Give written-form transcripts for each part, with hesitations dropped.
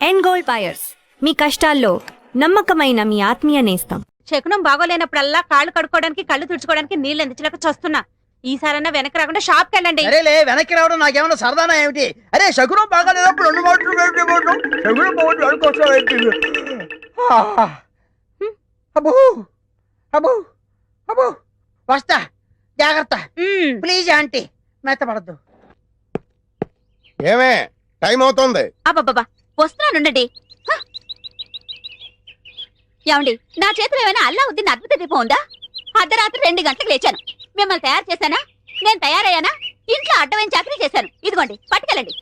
End gold buyers, మీ కష్టాల్లో నమ్మకమైన మీ ఆత్మీయ నేస్తం. శకునం బాగోలేనప్పుడల్లా కాళ్ళు కడుక్కోవడానికి కళ్ళు తుడుచుకోవడానికి నీళ్ళు అందించలేక చస్తున్నా. ఈసారన్నా వెనక్కి రాకుండా షాప్కి వెళ్ళండి. అరేలే, వెనక్కి రావడం నాకేమన్నా సరదానా ఏమిటి? అరే శకునం బాగాలేనప్పుడు 2 మాటలు శకునం బాగుంది అనుకోసం. అబ్బో అబ్బో అబ్బో, వస్తా, జాగ్రత్త ప్లీజ్ ఆంటీ, మెత్తపడద్దు. ఏమే టైం అవుతుంది. అబ్బబ్బబ్బా, వస్తున్నానుండండి. ఏమండి, నా చేతిలో ఏమైనా అల్లావుద్దీన్ అద్భుత దీపం ఉందా? అర్ధరాత్రి 2 గంటలకు లేచాను. మిమ్మల్ని తయారు చేశానా? నేను తయారయ్యానా? ఇంట్లో అడ్డమైన చాకరీ చేశాను. ఇదిగోండి, పట్టుకెళ్ళండి.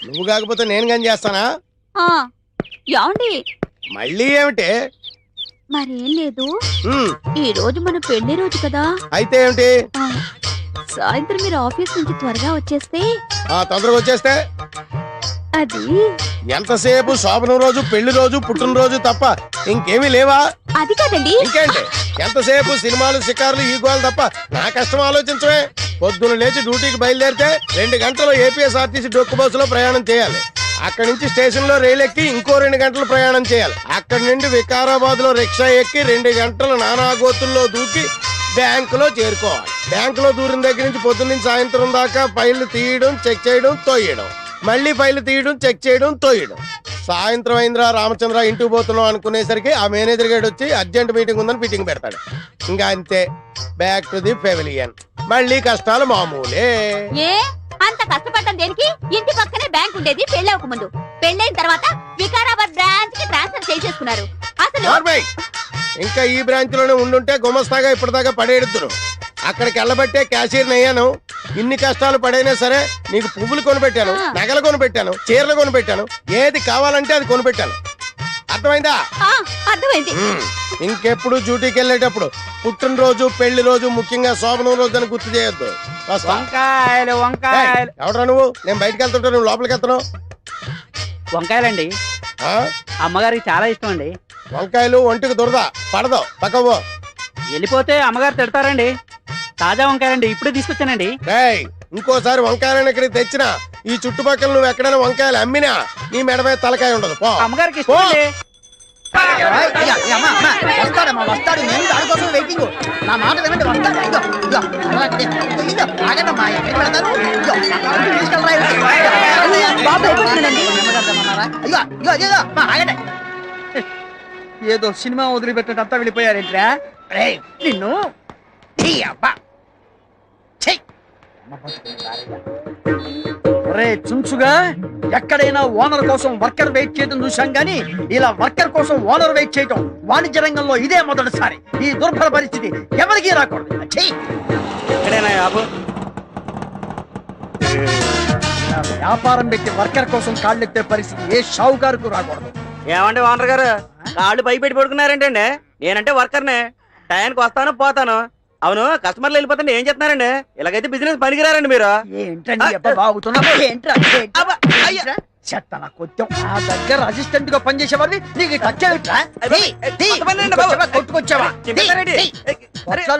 నువ్వు కాకపోతే నేను కానీ చేస్తానా? ఏమండి, మళ్ళీ ఏమిటి? మరేం లేదు, ఈ రోజు మన పెళ్లి రోజు కదా. అయితే ఏమిటి? సాయంత్రం మీరు ఆఫీస్ నుంచి త్వరగా వచ్చేస్తే. తొందరగా వచ్చేస్తే అది ఎంతసేపు శోభనం రోజు, పెళ్లి రోజు, పుట్టినరోజు తప్ప ఇంకేమీ లేవా? అది కాదండి. ఇంకేంటి? ఎంతసేపు సినిమాలు, షికారులు, ఈ గోలు తప్ప నా కష్టం ఆలోచించవే. పొద్దున లేచి డ్యూటీకి బయలుదేరితే 2 గంటలు ఏపీఎస్ఆర్టీసీ డొక్కు బస్సులో ప్రయాణం చేయాలి. అక్కడి నుంచి స్టేషన్ లో రైలు ఎక్కి ఇంకో 2 గంటలు ప్రయాణం చేయాలి. అక్కడి నుండి వికారాబాద్ లో రిక్షా ఎక్కి 2 గంటలు నానాగోతుల్లో దూకి బ్యాంకులో చేరుకోవాలి. బ్యాంకులో దూరిన దగ్గర నుంచి పొద్దున్న నుంచి సాయంత్రం దాకా ఫైళ్లు తీయడం, చెక్ చేయడం, తోయడం, మళ్ళీ ఫైళ్లు తీయడం, చెక్ చేయడం, తోయడం. సాయంత్రం అయిందిరా రామచంద్ర, ఇంటికి పోతున్నాం అనుకునేసరికి ఆ మేనేజర్ గారు వచ్చి అర్జెంట్ మీటింగ్ ఉందని మీటింగ్ పెడతాడు. ఇంకా అంతే, బ్యాక్ టు ది పెవిలియన్. మళ్ళీ కష్టాలు మామూలే. ఏ అంత కష్టపడ్డం దేనికి? ఇంటి పక్కనే బ్యాంక్ ఉండేది పెళ్ళవక ముందు. పెళ్ళైన తర్వాత వికారాబాద్ బ్రాంచ్ కి ట్రాన్స్ఫర్ చేసేసుకున్నారు. అసలు ఇంకా ఈ బ్రాంచ్ లోనే ఉండుంటే గుమస్తాగా ఇప్పటిదాకా పడేడుతురు. అక్కడికి వెళ్ళబట్టే క్యాషియర్ అయ్యాను. ఇన్ని కష్టాలు పడైనా సరే నీకు పువ్వులు కొనిపెట్టాను, నగలు కొనిపెట్టాను, చీరలు కొనిపెట్టాను, ఏది కావాలంటే అది కొనిపెట్టాను. అర్థమైందా? అర్థమైంది. ఇంకెప్పుడు డ్యూటీకి వెళ్ళేటప్పుడు పుట్టినరోజు, పెళ్లి రోజు, ముఖ్యంగా శోభనం రోజు అని గుర్తు చేయొద్దు. వంకాయలు వంకాయలు. ఎవడరా నువ్వు? నేను బయటకు వెళ్తుంటా, నువ్వు లోపలికి వెళ్తున్నావు. వంకాయలండి, అమ్మగారికి చాలా ఇష్టం అండి. వంకాయలు ఒంటికి దురద, పడదు, పక్కవో. వెళ్ళిపోతే అమ్మగారు తిడతారండి. తాజా వంకాయలండి, ఇప్పుడే తీసుకొచ్చానండి. ఇంకోసారి వంకాయలను ఇక్కడికి తెచ్చినా, ఈ చుట్టుపక్కల నువ్వు ఎక్కడైనా వంకాయలు అమ్మినా నీ మెడ మీద తలకాయ ఉండదు. అమ్మగారికి ఇష్టం. వస్తాడు, నేను దానికోసం వెయిటింగ్. నా మాట వినండి, వస్తాడు. ఏదో సినిమా వదిలిపెట్టినట్టు అంతా వెళ్ళిపోయారేంట్రా? నిన్ను చుంచుగా ఎక్కడైనా ఓనర్ కోసం వర్కర్ వెయిట్ చేయడం చూశాం గానీ ఇలా వర్కర్ కోసం ఓనర్ వెయిట్ చేయటం వాణిజ్య రంగంలో ఇదే మొదటిసారి. ఈ దుర్భర పరిస్థితి ఎవరికీ రాకూడదు. వ్యాపారం పెట్టి వర్కర్ కోసం కాళ్ళెత్తే పరిస్థితి ఏ షావుకారుకు రాకూడదు. ఏమండి ఓనర్ గారు, కాళ్ళు పై పెట్టి పడుకున్నారేంటండి? నేనంటే వర్కర్నే, టైంకి వస్తాను పోతాను. అవును, కస్టమర్లు వెళ్ళిపోతుంటే ఏం చేస్తున్నారండి? ఇలాగైతే బిజినెస్ పనికిరారండి మీరు. నా దగ్గర అసిస్టెంట్ గా పనిచేసేవాడిని నీకు టచ్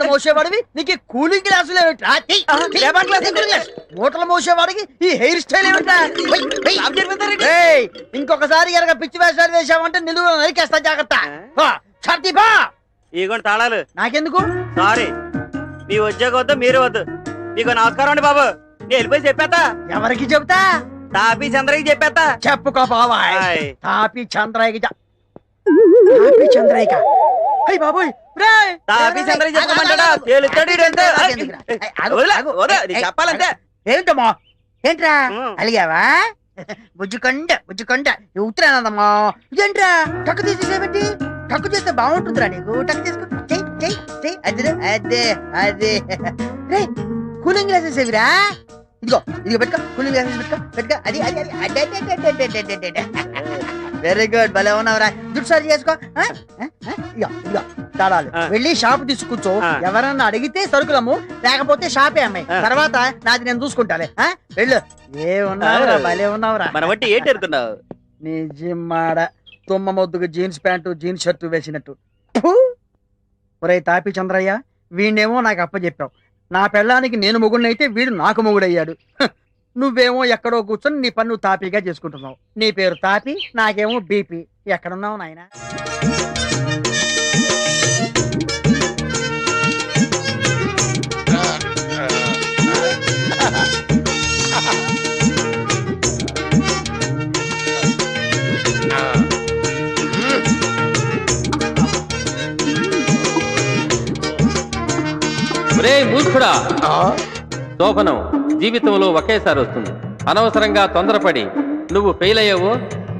మోసేవాడివి నీకు కూలింగ్ గ్లాసులు ఏమిట్రా? మూటలు మోసేవాడికి ఈ హెయిర్ స్టైల్ ఏమిట్రా? ఇంకొకసారి కనుక పిచ్చి వేషాలు వేసావంటే నిలువ నరికేస్తా, జాగ్రత్త. ఇగోండి తాళాలు. నాకెందుకు? సారీ, మీ ఉద్యోగం వద్దు, మీరు వద్దు. మీకు నమస్కారం అండి బాబు. నేను వెళ్ళిపోయి చెప్పేస్తా. ఎవరికి చెబుతా? తాపీ చంద్రకి చెప్పేస్తా. చెప్పుకో బాబాయ్. తాపీ చంద్రయ్య చంద్రయ్య. అయ్యి బాబోయ్, తాపీ చంద్రకి చెప్పమంటాడా? చెప్పాలంటే ఏంటమ్మా? ఏంట్రా అలిగావా? బుజ్జుకొండ బుజ్జుకొండ ఉత్తరానమ్మా. ఇదేంట్రా టక్కు తీసేసేబట్టి? టక్కు చేస్తే బాగుంటుందిరా నీకు. టక్కు చేసుకో, అదే అదే అదే. రే, కూలింగ్ గ్లాసెస్ ఏవిరా? ఇదిగో ఇదిగో పెట్టుకో, కూలింగ్ గ్లాసెస్ పెట్టుకో. అది అది అది. వెరీ గుడ్, భలే ఉన్నావురా. జుట్టు సరి చేసుకో. ఇదిగో తాళాలు. వెళ్ళి షాప్ తీసుకూర్చో. ఎవరన్నా అడిగితే సరుకులము, లేకపోతే షాపే అమ్మాయి. తర్వాత నాది నేను చూసుకుంటాలే. వెళ్ళు. ఏ ఉన్నావురా, భలే ఉన్నావురా. మన బట్టి ఏంటి ఎడుతున్నావు? నీ జిమ్మాడ తుమ్మ మొద్దుకు జీన్స్ ప్యాంటు, జీన్స్ షర్టు వేసినట్టు. ఒరే తాపి చంద్రయ్య, వీణేమో నాకు అప్పచెప్పావు. నా పెళ్ళానికి నేను మొగుడినైతే వీడు నాకు మొగుడయ్యాడు. నువ్వేమో ఎక్కడో కూర్చొని నీ పన్ను తాపీగా చేసుకుంటున్నావు. నీ పేరు తాపి, నాకేమో బీపీ. ఎక్కడున్నావు నాయనా? ఒరే మూర్ఖుడా, శోభనం జీవితంలో ఒకేసారి వస్తుంది. అనవసరంగా తొందరపడి నువ్వు ఫెయిల్ అయ్యావో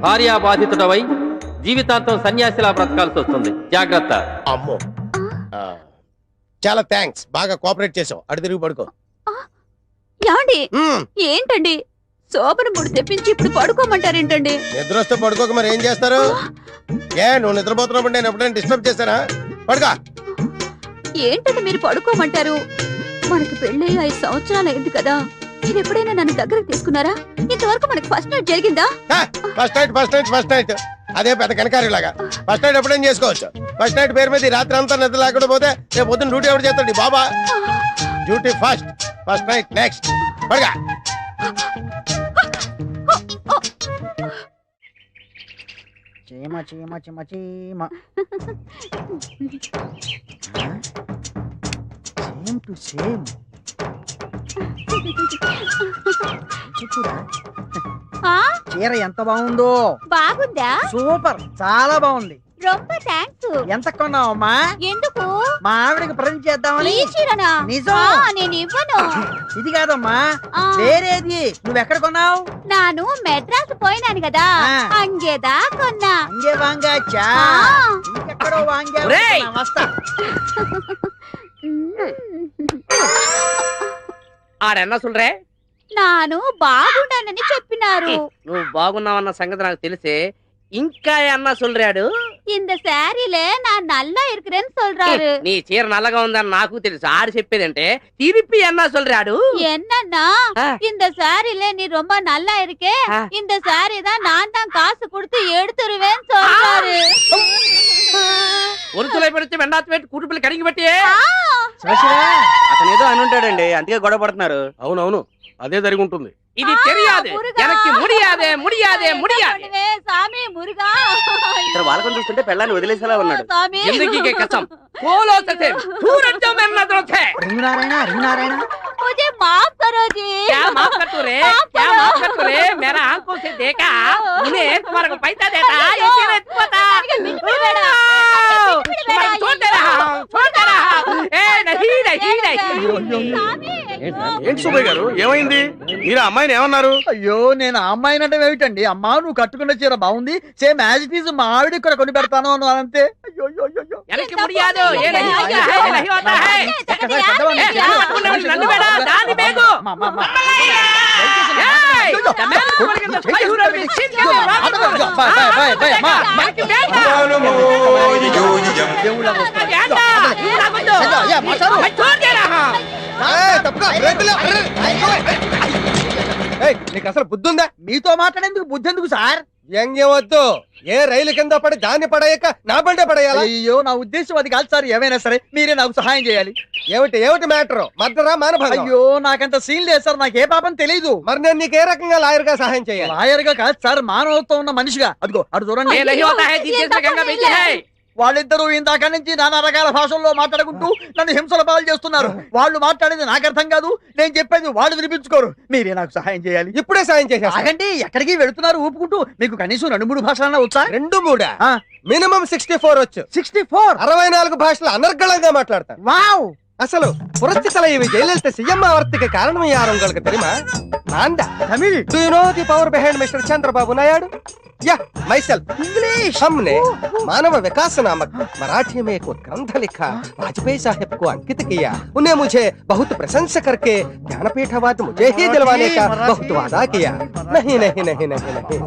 భార్యాబాధితుడవై జీవితాంతం సన్యాసిలా బ్రతకాల్సి వస్తుంది. జాగ్రత్త. అమ్మో, చాలా థ్యాంక్స్, బాగా కోఆపరేట్ చేసావు. అటు తిరిగి పడుకో. యాండి మ్మ్. ఏంటండి శోభన ముడి తెప్పించి ఇప్పుడు పడుకోమంటారేంటండి? నిద్ర వస్తే పడుకోక మరి ఏం చేస్తారు? నువ్వు నిద్రపోతున్నప్పుడు నేను ఎప్పుడైనా డిస్టర్బ్ చేశానా? పడుకో. ఏంటంటే మీరు పడుకోమంటారు? మనకి పెళ్ళి 5 సంవత్సరాలు అయింది కదా, మీరు ఎప్పుడైనా నన్ను దగ్గరకు తీసుకున్నారా? ఇంతవరకు మనకి ఫస్ట్ నైట్ జరిగిందా? ఫస్ట్ నైట్ అదే పెద్ద కనకారిలాగా. ఫస్ట్ నైట్ ఎప్పుడైనా చేసుకోవచ్చు. ఫస్ట్ నైట్ పేరు మీద ఈ రాత్రి అంతా నిద్ర లేకుండా పోతే రేపు పొద్దున్న డ్యూటీ ఎవరు చేస్తాడు? బాబా డ్యూటీ ఫస్ట్ నైట్ నెక్స్ట్. పడుగా. చీమ చీమ చీమ చీమ. Same to same. ఆ, చీర ఎంత బాగుందో. బాగుందా? సూపర్, చాలా బాగుంది. రొంబ థాంక్స్. ఎంత కొన్నావమ్మా? ఎందుకు? మా ఆవిడకి ప్రజెంట్ చేద్దామని. ఈ చీరనా? నిజం. నేను ఇవ్వను. ఇది కాదమ్మా, ఆ. వేరేది. నువ్వెక్కడ కొన్నావు? నాను మెడ్రాస్ పోయినాను కదా, ఆ. అంగేదా కొన్నా. అంగే వాంగాచా. ఆ. ఇంకెక్కడో వాంగా. ఒరేయ్! వస్తా. ఆడన్నా సుల్రే, నాను బాగుండానని చెప్పినారు. నువ్వు బాగున్నావన్న సంగతి నాకు తెలిసే. ఇంకా అన్నా సుల్రాడు. இந்த சாரில நான் நல்லா இருக்கிறேன்னு சொல்றாரு. నీ చీర నల్లగా ఉందని నాకు తెలుసు. ఆడు చెప్పేదంటే తిరిపి అన్నా సుల్రాడు. என்னன்னா ஆ. இந்த சாரில நீ ரொம்ப நல்லா இருக்கே, ஆ. இந்த சாரி தான் நான் தான் காசு கொடுத்து எடுத்துருவேன்னு சொல்றாரு. ఒరుతులై పెడితే వెండాతి పెట్టి కుటుంబలు కడిగి పెట్టి శివశివా. అతను ఏదో అని ఉంటాడండి, అందుకే గొడవ పడుతున్నారు. అవునవును, అదే జరిగి ఉంటుంది. ఇది తెలియదు, మురుగా. ఎనక్కి ముడియాదే ముడియాదే என்ன ముడియాదే. பண்ணுவே, సామి మురుగా. ఇక్కడ వాళ్ళకం చూస్తుంటే పెళ్ళాన్ని వదిలేసేలా ఉన్నాడు. సామి. జిందగీ కసం కోలో సతే సూరజ్ మే నజర్ थे రింగు నారాయణ, రింగు నారాయణ. मुझे माफ करो जी. क्या माफ कर तू रे, क्या माफ कर तू रे? मेरा आंखों से देखा, उन्हें तुम्हारे को पैसा देता, ये चीज़ तू बता। तुम्हारे को छोड़ दे रहा हूँ, छोड़ दे रहा हूँ। ए नहीं नहीं नहीं। సామి. ఏంటి సుబ్బయ్య గారు, ఏమైంది? మీరు అమ్మాయిని ఏమన్నారు? అయ్యో, నేను ఆ అమ్మాయిని అంటే ఏమిటండి? అమ్మా, నువ్వు కట్టుకున్న చీర బాగుంది, సేమ్ యాజ్ ఇట్ ఈజ్ మా ఆవిడకి కూడా కొని పెడతాను అను అంతే. అయ్యో అయ్యో అయ్యో. ఎనక్కి ముడియాదు, ఏ नहीं होता है, ये नहीं होता है। పెద్దవాడిని. ఏ పట్టుకున్న వాళ్ళు నన్ను బేడా, దాని బేగు. అమ్మా, అమ్మా, అమ్మా. ఏయ్, తమేలు కొడుకున్న స్పై హూరా ని చిన్న రాదు. బాయ్, బాయ్, బాయ్, బాయ్, అమ్మా. మనకి బేగా. దేవుళ్ళ వస్తారు. ఏంటా? ఇది రాకొద్దు. ఏ, మాట్లాడు. मैं छोड़ दे रहा हूँ। నీకు అసలు బుద్ధి ఉందా? మీతో మాట్లాడేందుకు బుద్ధి ఎందుకు సార్? వద్దు. ఏ రైలు కింద పడి దాన్ని పడేయక నా బండే పడేయాలా? అయ్యో, నా ఉద్దేశం అది కాదు సార్. ఏమైనా సరే మీరే నాకు సహాయం చేయాలి. ఏమిటి మ్యాటర్? మర్డరా మానభంగం? అయ్యో, నాకంత సీన్ లేదు సార్. నాకు ఏ పాపం తెలీదు. మరి నేను నీకు ఏ రకంగా లాయర్ గా సహాయం చేయాలి? లాయర్ గా కాదు సార్, మానవత్వం ఉన్న మనిషిగా. అదిగో అటు చూడండి. ये नहीं होता है, जिस से गंगा बेची है। వాళ్ళిద్దరూ ఇందాక నుంచి నానా రకాల భాషల్లో మాట్లాడుకుంటూ నన్ను హింసల పాలు చేస్తున్నారు. వాళ్ళు మాట్లాడేది నాకు అర్థం కాదు, నేను చెప్పేది వాళ్ళు వినిపించుకోరు. మీరే నాకు సహాయం చేయాలి. ఇప్పుడే సాయం చేసేస్తా. ఆగండి, ఎక్కడికి వెళుతున్నారు ఊపుకుంటూ? మీకు కనీసం 2-3 భాషలన్నా వచ్చా? 2-3 ఆ. మినిమం 64 వచ్చు. 64. 64 భాషలు అనర్గళంగా మాట్లాడతాను. వావ్. అసలు పురస్తి தலைவி ஜெயலலிதா சிஎம் ஆவறதுக்கு காரணம் யார் உங்களுக்கு தெரியுமா? நான் தான். Tamil. Do you know the power behind Mr. Chandrababu Naidu? Yeah, myself. English. हमने मानव विकास नामक मराठी में एक ग्रंथ लिखा, वाजपेयी साहब को अंकित किया. उन्हें मुझे बहुत प्रशंसा करके ज्ञानपीठ अवार्ड मुझे ही दिलवाने का बहुत वादा किया. नहीं नहीं नहीं नहीं नहीं.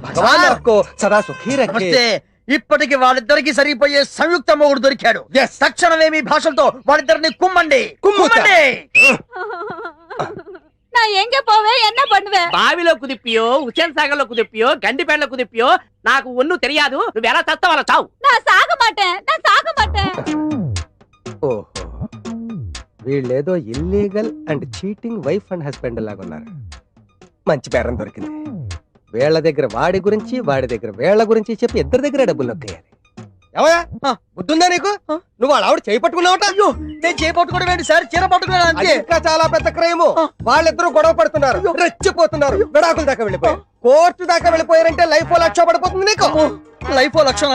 भगवान आपको सदा सुखी रखे. నమస్తే. ఇప్పటికి వాళ్ళిద్దరికి సరిపోయే సంయుక్త మొగుడు దొరికాడు. తక్షణమే మీ భాషలతో వాళ్ళిద్దరిని కుమ్మండి. కుమ్ముతా. நான் எங்க போவேன், என்ன பண்ணுவேன்? బావిలో కుదిప్పియో, హుసేన్ సాగర్ లో కుదిప్పియో, గండిపేటలో కుదిప్పియో నాకు ఒన్ను తెలియదు. నువ్వు ఎలా చస్తావు అలా చావు. நான் சாக மாட்டேன், நான் சாக மாட்டேன். ఓహో, వీళ్ళేదో illegal and cheating wife and husband లాగా ఉన్నారు. మంచి బేరం దొరికింది. వీళ్ళ దగ్గర వాడి గురించి, వాడి దగ్గర వీళ్ళ గురించి చెప్పి ఇద్దరి దగ్గర డబ్బులు నొక్కేయాలి. ఏమయ్యా బుద్ధుందా నీకు? నువ్వు వాళ్ళ ఆవిడ చేయి పట్టుకున్నావట. అయ్యో నేను చేపట్టుకోవడం ఏంటి సార్, చీర పట్టుకున్నాను అది అంతే. ఇంకా చాలా పెద్ద క్రైమ్. వాళ్ళిద్దరూ గొడవ పడుతున్నారు, రెచ్చిపోతున్నారు, విడాకుల దాకా వెళ్ళిపోయారు. కోర్టు దాకా వెళ్ళిపోయారంటే లైఫ్ లక్ష పడిపోతుంది నీకు. లైఫ్ లక్షణ.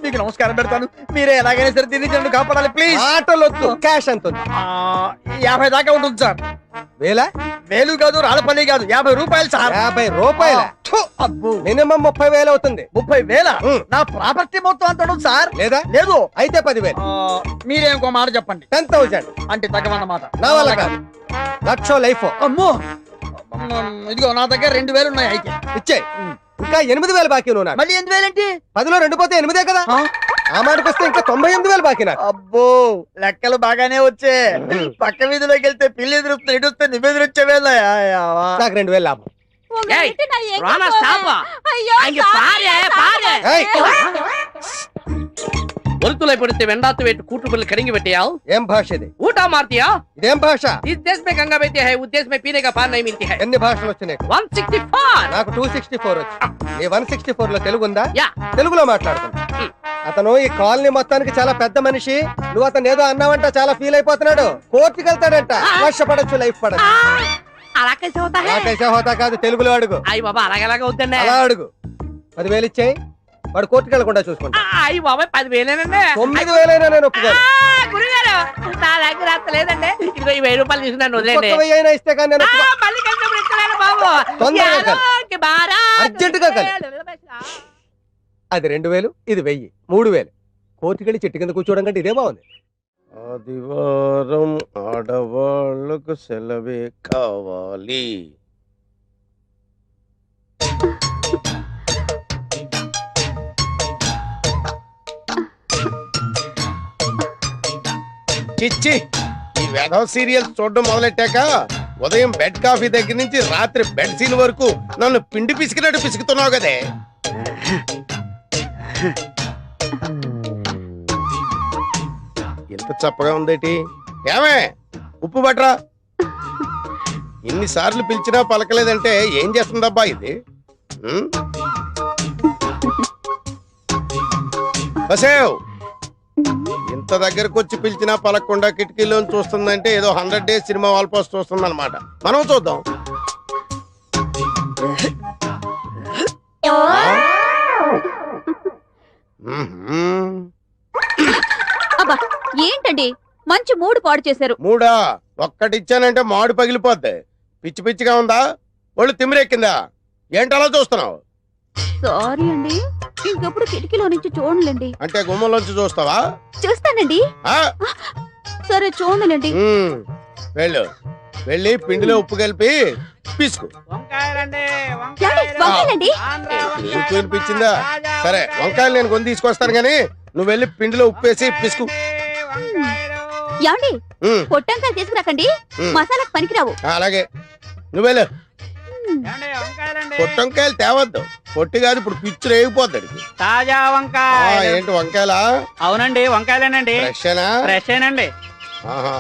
మీకు నమస్కారం పెడతాను, మీరే ఎలాగైనా సరే దీన్ని నన్ను కాపాడాలి ప్లీజ్. ఆటలొద్దు, క్యాష్ ఎంత ఉంది? 50 దాకా ఉంటుంది సార్. వేలా? వేలు కాదు, రాళ్ళపల్లి కాదు, 50 రూపాయలు సార్. 50 రూపాయల? అబ్బో, మినిమం 30,000 అవుతుంది. 30,000? నా ప్రాపర్టీ మొత్తం అంత ఉండదు సార్. లేదా? లేదు. అయితే 10,000. మీరే ఇంకో మాట చెప్పండి. 10,000 అంటే తగ్గమన్నమాట. నా వల్ల కాదు. లక్ష లైఫ్ అమ్మో, ఇదిగో నా దగ్గర 2,000 ఉన్నాయి. అయితే ఇచ్చేయి. ఇంకా 8,000 బాకీ నువ్వు నాకు. మళ్ళీ 8,000 ఏంటి? 10లో 2 పోతే 8 కదా. ఆ మాటకు వస్తే ఇంకా 98,000 బాకీ నాకు. అబ్బో లెక్కలు బాగానే వచ్చే. పక్క వీధిలోకి వెళ్తే పిల్లి ఎదురుస్తే ఎడుస్తే నువ్వెదురొచ్చే వేళ నాకు 2,000 లాభం. உங்ககிட்ட நான் எங்க ராணா, போவேன்? stop ஆ. ஐயோ, அங்க சாரி, பாரு, பாரு. சாரி. ஒரு துளை பிடித்து வெண்டாத்து வைத்து கூட்டுக்குள் கடுங்கி வெட்டியால் ఏం భాష ఇది? ऊटा मारतिया ఇదేం భాష? इस देश में गंगा बहती है उस देश में पीने का पानी नहीं मिलती है ఎన్ని భాషలు వచ్చి నీకు? 164 నాకు 264 వచ్చి. ఈ 164 లో తెలుగు ఉందా? యా. తెలుగులో మాట్లాడుతున్నా. అతను ఈ కాలనీ మొత్తానికి చాలా పెద్ద మనిషి. నువ్వు అతను ఏదో అన్నావంట, చాలా ఫీల్ అయిపోతున్నాడు. కోర్టుకి వెళ్తాడంట. లక్ష పడచ్చు, లైఫ్ పడచ్చు. అలా कैसे होता है నాకైతే హోతా కాదు, తెలుగులో అడుగు. అయ్య బాబా అలాగలాగా వద్దండి అలా అడుగు. 10,000 ఇచ్చేయి, వాడు కోర్టుకి వెళ్లకుండా చూసుకుంటా. అయ్య బాబాయ్ 10,000 9,000 నేను ఒప్పుకోను. గురుగారు నా దగ్గర అంత లేదండి. ఇదిగో ఈ 1000 రూపాయలు తీసుకున్నాను వదిలేండి. ఒక్క 1000 అయినా ఇస్తే కానీ నేను ఒప్పుకోను. మళ్ళీ కలిసినప్పుడు ఇస్తున్నాను బాబు. తొందరగా యాదో కి బారా. అర్జెంటుగా అది 2,000, ఇది 1,000, 3,000. కోర్టుకి వెళ్ళి చెట్టు కింద కూర్చోవడం కంటే ఇదే బాగుంది. ఆదివారం ఆడవాళ్ళకు సెలవే కావాలి. చిచ్చి, ఈ వెధవ సీరియల్స్ చూడడం మొదలెట్టాక ఉదయం బెడ్ కాఫీ దగ్గర నుంచి రాత్రి బెడ్ సీన్ వరకు నన్ను పిండి పిసికినట్టు పిసుకుతున్నావు కదే. ఎంత చప్పగా ఉందేటి? ఏమే ఉప్పు బట్రా. ఇన్నిసార్లు పిలిచినా పలకలేదంటే ఏం చేస్తుందబ్బా ఇది? బసేవ్, ఇంత దగ్గరకు వచ్చి పిలిచినా పలకకుండా కిటికీలోని చూస్తుందంటే ఏదో 100 డేస్ సినిమా వాల్ పోస్ట్ చూస్తుంది అనమాట. మనం చూద్దాం. అబ్బా ఏంటండి మంచి మూడు పాడు చేశారు. మూడా? ఒక్కటిచ్చానంటే మాడు పగిలిపోద్ది. పిచ్చి పిచ్చిగా ఉందా? ఒళ్ళు తిమ్మిరెక్కిందా? ఏంటలా చూస్తున్నావు? సారీ అండి, ఇంకెప్పుడు కిటికీలో నుంచి చూడలేండి. అంటే గుమ్మంలోంచి చూస్తావా? చూస్తానండి. ఆ? సరే చూడలేండి. వెళ్ళు, వెళ్ళి పిండిలో ఉప్పు కలిపి పిసుకు. వంకాయలండి. ఉప్పు వినిపించిందా? సరే, వంకాయలు నేను కొని తీసుకొస్తాను గానీ నువ్వు వెళ్ళి పిండిలో ఉప్పు వేసి పిసుకు. ఏమండి పొట్టంకాయలు తీసుకురాకండి, మసాలాకు పనికిరావు. అలాగే, నువ్వు వెళ్ళు. పొట్టంకాయలు తేవద్దు, పొట్టి కాదు, ఇప్పుడు పిచ్చు రేగిపోద్ది. తాజా వంకాయ. ఏంటి వంకాయలా? అవునండి, వంకాయలేనండి. ఫ్రెషేనా? ఫ్రెషేనండి. ఆహా.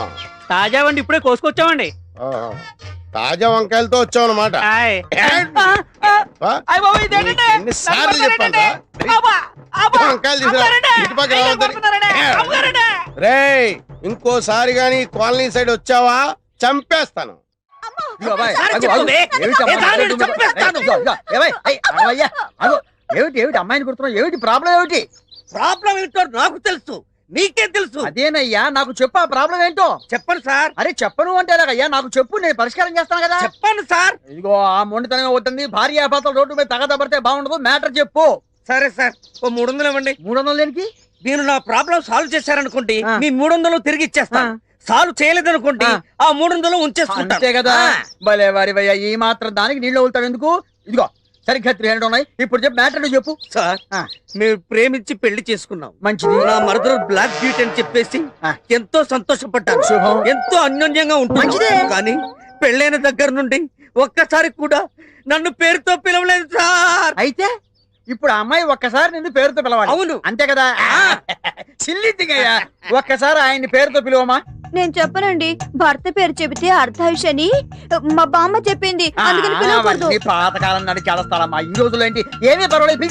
తాజా వండి ఇప్పుడే కోసుకొచ్చామండి. ఆహా. తాజా వంకాయలతో వచ్చావు అనమాట. ఎన్నిసార్లు చెప్పాను వంకాయలు తీసుకురా. రేయ్, ఇంకోసారి గాని కాలనీ సైడ్ వచ్చావా చంపేస్తాను. ఏమిటి అమ్మాయిని కొడుతున్నావు? ఏమిటి ప్రాబ్లం? ఏమిటి ప్రాబ్లం ఏంటో నాకు తెలుసు, నీకే తెలుసు. అదేనయ్యా, నాకు చెప్పు ఆ ప్రాబ్లం ఏంటో. చెప్పండి సార్. అరే చెప్పను అంటే అయ్యా, నాకు చెప్పు, నేను పరిష్కారం చేస్తాను కదా. చెప్పండి సార్. ఇదిగో ఆ మొండితనం అవుతుంది, భార్య భర్తలు రోడ్డు మీద తగదబడితే బాగుండదు. మ్యాటర్ చెప్పు. సరే సార్, ఓ 300 ఇవ్వండి. 300 దేనికి? మీరు నా ప్రాబ్లం సాల్వ్ చేశారనుకోండి, ఆ. మీ 300 తిరిగి ఇచ్చేస్తాను. సాల్వ్ చేయలేదనుకోండి, ఆ 300 ఉంచేసుకుంటాను. అంతే కదా. భలే వారివయ్యా, ఈ మాత్రం దానికి నీళ్ళు వదులుతావు ఎందుకు? ఇదిగో సరిగ్గా 300 ఉన్నాయి. ఇప్పుడు చెప్పు, మ్యాటర్ చెప్పు. సార్, మేము ప్రేమించి పెళ్లి చేసుకున్నాం. మంచిది. నా మరదలు బ్లాక్ బ్యూటీ అని చెప్పేసి ఎంతో సంతోషపడ్డాను. శుభం. ఎంతో అన్యోన్యంగా ఉంటుంది. మంచిదే. కానీ పెళ్ళైన దగ్గర నుండి ఒక్కసారి కూడా నన్ను పేరుతో పిలవలేదు సార్. అయితే ఇప్పుడు ఆ అమ్మాయి ఒక్కసారి నిన్ను పేరుతో పిలవాలి. అవును. అంతే కదా. సిల్లిద్దిగయ్యా, ఒక్కసారి ఆయన్ని పేరుతో పిలువమా. నేను చెప్పనండి. భర్త పేరు చెబితే అర్ధాయుషని మా బామ్మ చెప్పింది. అందుకని పిలవకూడదు. ఈ పాతకాలం నాటి చేస్తారమ్మా. ఈ రోజుల్లో ఏంటి ఏమీ పర్వాలేదు,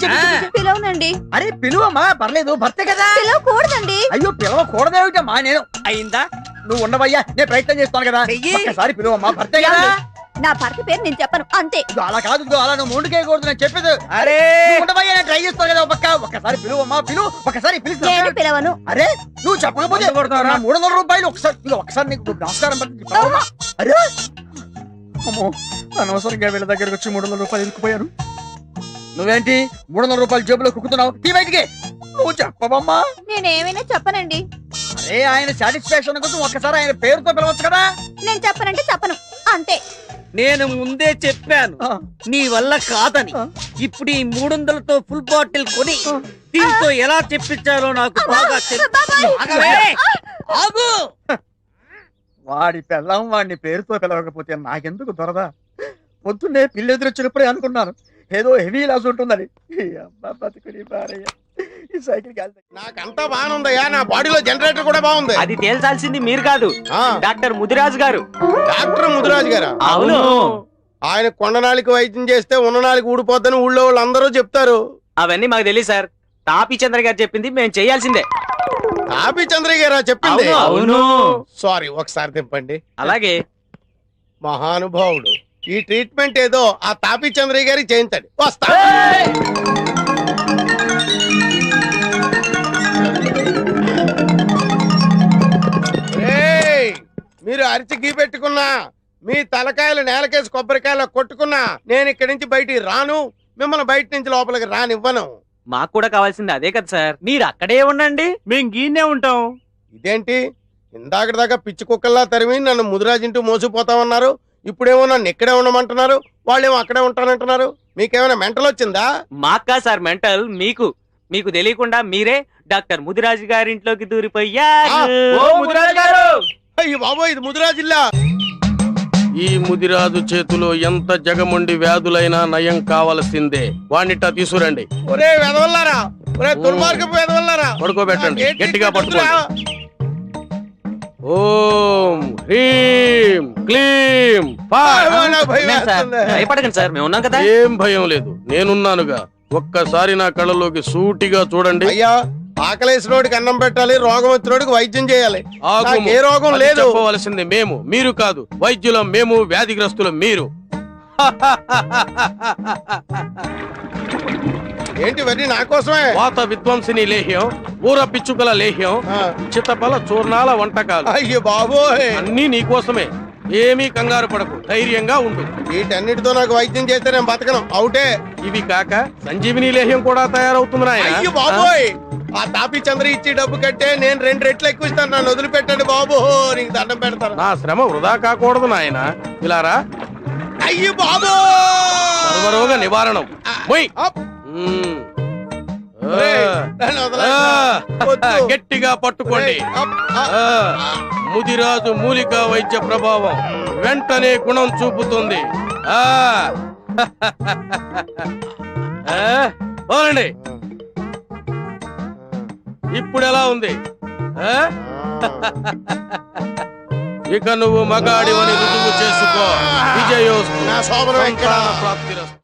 పిలవనండి. అరే పిలువమ్మా, పర్లేదు, భర్తే కదా. పిలవకూడదండి. అయ్యో పిలవకూడదేమిటమ్మా, నేను అయిందా? నువ్వు ఉండవయ్యా, నేను ప్రయత్నం చేస్తాను కదా. ఒక్కసారి పిలువమ్మా, భర్తే కదా. నా భర్త పేరు నేను చెప్పను, అంతే. ఇదిగో అలా కాదు, ఇదిగో అలా నువ్వు ముందుకేయకూడదు, నేను చెప్పేది. అరే నువ్వు ఉండవయ్యా, నేను ట్రై చేస్తాను కదా. ఒక్కసారి పిలువమ్మా, ఒకసారి నేను పిలుస్తా. పిలవను. అరే నువ్వు చెప్పకపోతే వంద కొడతావురా? 300 రూపాయలు ఒకసారి నీకు నమస్కారం పెట్టి. అరే అమ్మో, అనవసరంగా వీళ్ళ దగ్గరకు వచ్చి 300 రూపాయలు ఇరుక్కుపోయాను. నువ్వేంటి 300 రూపాయలు జేబులో కుక్కుతున్నావు? తీ బయటికి. నువ్వు చెప్పవమ్మా. నేనేమైనా చెప్పనండి. అరే ఆయన సాటిస్ఫాక్షన్ కోసం ఒక్కసారి ఆయన పేరుతో పిలవచ్చు కదా. నేను చెప్పనంటే చెప్పను, అంతే. నేను ముందే చెప్పాను నీ వల్ల కాదని. ఇప్పుడు ఈ 300తో ఫుల్ బాటిల్ కొని దీంతో ఎలా చెప్పించాలో నాకు బాగా ఆగు. వాడి పెళ్ళం వాడిని పేరుతో పిలవకపోతే నాకెందుకు దొరదా? పొద్దున్నే పిల్లి ఎదురొచ్చినప్పుడే అనుకున్నాను ఏదో హెవీ లాస్ ఉంటుందని. ఈ అబ్బా బతుకుని భారయ్య. ఈ సైకిల్ నాకంతా బాగుందయ్యా, నా బాడీలో జనరేటర్ కూడా బాగుంది. అది తేల్చాల్సింది మీరు కాదు, ఆ, డాక్టర్ ముదిరాజు గారు. డాక్టర్ ముదిరాజు గారా? అవును. ఆయన కొండనాలికి వైద్యం చేస్తే ఉన్ననాలికి ఊడిపోద్దని ఊళ్ళో వాళ్ళు అందరూ చెప్తారు. అవన్నీ మాకు తెలియదు సార్, తాపీ చంద్ర గారు చెప్పింది మేము చేయాల్సిందే. తాపి చంద్రయ్య గారా చెప్పింది? అవును. సారీ, ఒకసారి తిప్పండి. అలాగే. మహానుభావుడు, ఈ ట్రీట్మెంట్ ఏదో ఆ తాపి చంద్రయ్య గారికి చేయించండి. వస్తా. ఏయ్, మీరు అరిచి గీ పెట్టుకున్నా, మీ తలకాయలు నేలకేసి కొబ్బరికాయలు కొట్టుకున్నా నేను ఇక్కడి నుంచి బయటికి రాను, మిమ్మల్ని బయట నుంచి లోపలికి రానివ్వను. మాకు కూడా కావాల్సింది అదే కదా సార్, మీరు అక్కడే ఉండండి, మేము గీనే ఉంటాం. ఇదేంటి ఇందాక దాకా పిచ్చి కుక్కల్లా తరిమి నన్ను ముదిరాజింటూ మోసిపోతామన్నారు, ఇప్పుడేమో నన్ను ఇక్కడే ఉండమంటున్నారు, వాళ్ళేమో అక్కడే ఉంటానంటున్నారు. మీకేమైనా మెంటల్ వచ్చిందా? మాకా సార్ మెంటల్, మీకు మీకు తెలియకుండా మీరే డాక్టర్ ముదిరాజు గారి ఇంట్లోకి దూరిపోయారు. ఓ ముదిరాజు గారు! అయ్యి బాబోయ్, ఇది ముదిరాజిల్లా. ఈ ముదిరాజు చేతిలో ఎంత జగముండి వ్యాధులైనా నయం కావలసిందే. వాణ్ణిట్టా తీసుకురండి. ఒరే వెదవల్లారా, ఒరే దుర్మార్గపు వెదవల్లారా, పడుకోబెట్టండి, ఏంటి గట్టిగా కుదురా? పట్టుకోండి. ఓం హ్రీం క్లీం ఫట్. నాకు భయం ఉన్నాం సార్, వేస్తుంది. భయపడకండి సార్, మేము ఉన్నాం కదా. ఏం భయం లేదు, నేనున్నానుగా. ఒక్కసారి నా కళ్ళలోకి సూటిగా చూడండి. అయ్యా, ఆకలేసినోడికి అన్నం పెట్టాలి, రోగం వచ్చినోడికి వైద్యం చేయాలి. ఆగుము. నాకు ఏ రోగం అది లేదు. చెప్పవలసింది మేము, మీరు కాదు. వైద్యులం మేము, వ్యాధిగ్రస్తులం మీరు. ఏంటి వరి నా కోసమే? వాత విధ్వంసిని లేహ్యం, ఊర పిచ్చుకల లేహ్యం, ఆ. చిత్తపల చూర్ణాల వంటకాలు అయ్యో బాబోయ్, అన్నీ నీకోసమే. ఏమీ కంగారు పడకు, ధైర్యంగా ఉండు. వీటన్నిటితో నాకు వైద్యం చేస్తే నేను బతకను, అవుటే. ఇవి కాక సంజీవిని లేహ్యం కూడా తయారవుతుంది నాయనా. అయ్యో బాబోయ్, ఆ తాపి చంద్ర ఇచ్చి డబ్బు కట్టే నేను 2 రెట్లు ఎక్కువ ఇస్తాను, నన్ను వదిలిపెట్టండి బాబు, నీకు దండం పెడతాను. నా శ్రమ వృధా కాకూడదు నాయనా. ఇలారా, అయ్యో బాబు, సర్వరోగ నివారణం. మొయ్. మ్మ్. నన్ను ఆ, వదలండి. వద్దు. గట్టిగా పట్టుకోండి. ఆ, ముదిరాజు మూలికా వైద్య ప్రభావం వెంటనే గుణం చూపుతుంది. ఆ పోనండి. ఇప్పుడు ఎలా ఉంది? ఆ? ఇక నువ్వు మగాడివని రుజువు చేసుకో. విజయోస్తు. నా శోభనం ఎక్కడ? సంతాన ప్రాప్తిరస్తు.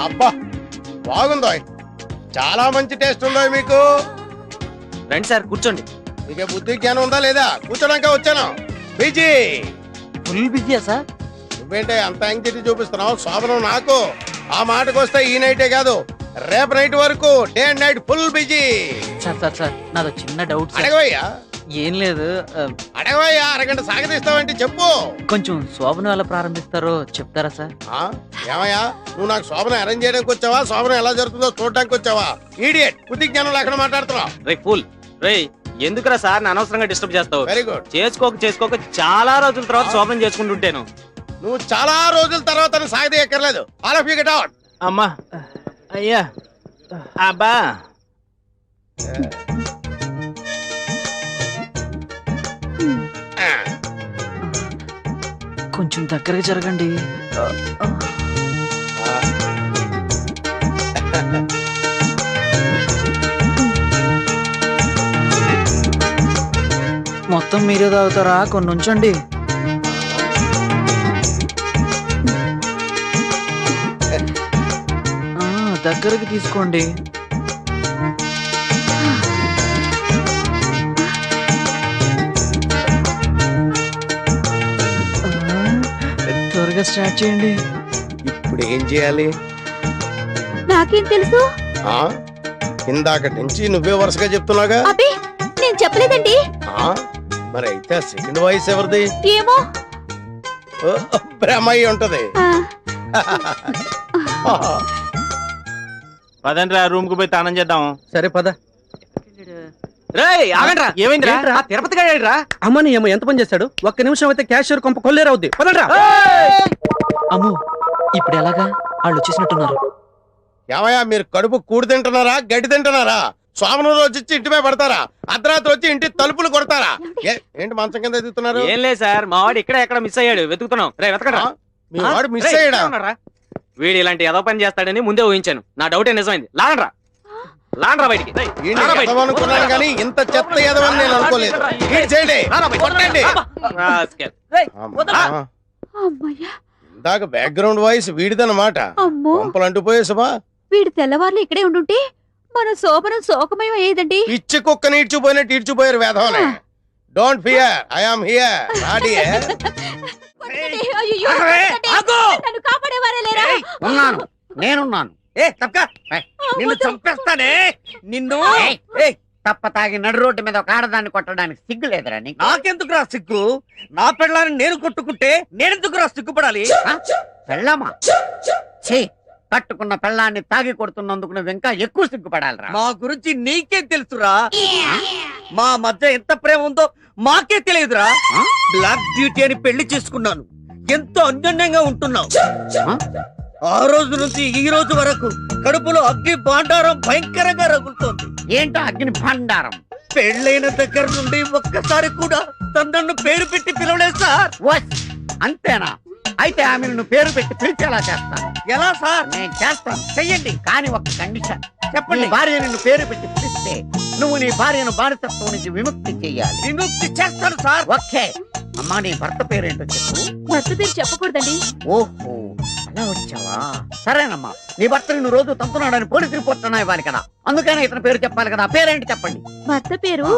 అబ్బా బాగుందో, చాలా మంచి టేస్ట్ ఉందో మీకు. రండి సార్, కూర్చోండి. మీకే బుద్ధి జ్ఞానం ఉందా లేదా? కూర్చోడానికే వచ్చాను. బిజీ ఫుల్ బిజీయా సార్? నువ్వేంటే అంత యాంగ్జైటీ చూపిస్తున్నావు? శోభనం నాకు. ఆ మాటకు వస్తే ఈ నైటే కాదు, రేపు నైట్ వరకు day and night full busy. Sir sir sir నాదో చిన్న డౌట్ సార్. అడగవయ్యా, ఏం లేదు, అడగవయ్యా, అరగంట సాగదీస్తావంటే చెప్పు. కొంచెం శోభనం ఎలా ప్రారంభిస్తారో చెప్తారా సార్? ఆ, ఏమయ్యా, నువ్వు నాకు శోభనం అరేంజ్ చేయడానికి వచ్చావా, శోభనం ఎలా జరుగుతుందో చూడడానికి వచ్చావా? ఈడియట్, బుద్ధి జ్ఞానం లేకుండా మాట్లాడుతున్నావు. రే ఫుల్, రే ఎందుకురా సార్ నా అనవసరంగా డిస్టర్బ్ చేస్తావు? Very good. చేసుకోక చాలా రోజుల తర్వాత శోభనం చేసుకుంటుంటాను. నువ్వు చాలా రోజుల తర్వాత సాగదీయక్కర్లేదు. All of you get out. అమ్మా, అయ్యా, అబ్బా, కొంచెం దగ్గరగా జరగండి. మొత్తం మీరే తాగుతారా? కొన్ని ఉంచండి. దగ్గరికి తీసుకోండి. త్వరగా స్టార్ట్ చేయండి. ఇప్పుడు ఏం చేయాలి? నాకేం తెలుసు? ఆ ఇందాక నుంచి నువ్వే వరుసగా చెప్తున్నాగా. అబ్బే నేను చెప్పలేదండి. ఆ మరి అయితే సెకండ్ వాయిస్ ఎవరిది? ఏమో. ఓ, బ్రహ్మ అయి ఉంటది. పదండ్రా రూమ్ కు పోయి తానం చేద్దాం. సరే పద. రేయ్ ఆగండ్రా, ఏమైందిరా? ఏంట్రా? ఆ తిరుపతి గాడేడ్రా? అమ్మని ఏమో ఎంత పని చేస్తాడు? ఒక్క నిమిషం అయితే క్యాషియర్ కొంప కొల్లేరవుద్ది. పదండ్రా. అమ్మో, ఇప్పుడు ఎలాగా? వాళ్ళు వచ్చేసినట్టున్నారు. ఏమయ్యా మీరు కడుపు కూడి తింటున్నారా గడ్డి తింటున్నారా? సోమను రోజు వచ్చి ఇంటి మీద పడతారా? అర్ధరాత్రి వచ్చి ఇంటి తలుపులు కొడతారా? ఏంటి మంచం కింద ఎదుగుతున్నారు? ఏం లేదు సార్, మా వాడు ఇక్కడ ఎక్కడ మిస్ అయ్యాడు, వెతుకుతున్నాం. రే వెతకడా. మీ వాడు మిస్ అయ్యాడా? వీడు ఇలాంటి ఏదో పని చేస్తాడని ముందే ఊహించాను. నా డౌటే నిజమైంది. లాగండ్రా లాగండ్రా బయటికి. ఈయన్ని ఎదవనుకున్నాను కానీ ఇంత చెత్త ఎదవని నేను అనుకోలేదు. ఈయన చేయండి, కొట్టండి. రాస్కెల్. అమ్మా. అమ్మయ్యా. ఇందాక బ్యాక్గ్రౌండ్ వాయిస్ వీడిదన్నమాట. అమ్మో, పంపలు అంటుపోయేసమా? వీడు తెల్లవార్లు ఇక్కడే ఉండుంటే మన శోభనం శోకమయం అయ్యేదండి. పిచ్చి కుక్కని ఈడ్చిపోయినట్టు ఈడ్చిపోయారు వేధవనే. Don't fear, I am here. అయ్యయ్యో, నన్ను కాపాడేవారే లేరా? ఉన్నాను, నేనున్నాను. నిన్ను చంపేస్తానే నిన్ను. తప్ప తాగి నడు రోడ్డు మీద ఒక ఆడదాన్ని కొట్టడానికి సిగ్గు లేదురా నీకు? నాకెందుకురా సిగ్గు? నా పెళ్ళాన్ని నేను కొట్టుకుంటే నేనెందుకురా సిగ్గుపడాలి? పెళ్ళామా? ఛీ, కట్టుకున్న పెళ్ళాన్ని తాగి కొడుతున్నందుకు నువ్వు ఇంకా ఎక్కువ సిగ్గుపడాలిరా. మా గురించి నీకే తెలుసురా. మా మధ్య ఎంత ప్రేమ ఉందో మాకే తెలియదురా. బ్లాక్ బ్యూటీ అని పెళ్లి చేసుకున్నాను. ఎంతో అన్యోన్యంగా ఉంటున్నావు. ఆ రోజు నుంచి ఈ రోజు వరకు కడుపులో అగ్ని భాండారం భయంకరంగా రగులుతోంది. ఏంటో అగ్ని భండారం? పెళ్ళైన దగ్గర నుండి ఒక్కసారి కూడా తనను పేరు పెట్టి పిలవలేదు సార్. వస్, అంతేనా? అయితే ఆమెను నువ్వు పేరు పెట్టి పిలిచేలా చేస్తాను. ఎలా సార్? నేను చేస్తాను, చెయ్యండి. కానీ ఒక కండిషన్. చెప్పండి. నీ భార్య నిన్ను పేరు పెట్టి పిలిస్తే నువ్వు నీ భార్యను బానిసత్వం నుంచి విముక్తి చెయ్యాలి. విముక్తి చేస్తాను సార్. ఓకే. అమ్మా, నీ భర్త పేరేంటో చెప్పు. భర్త పేరు చెప్పకూడదండి. ఓహో, అలా వచ్చావా? సరేనమ్మా, నీ భర్త నిన్ను రోజు తంతున్నాడని పోలీసు రిపోర్ట్ ఇవ్వాలి కదా, అందుకనే ఇతని పేరు చెప్పాలి కదా. పేరేంటి చెప్పండి. భర్త పేరు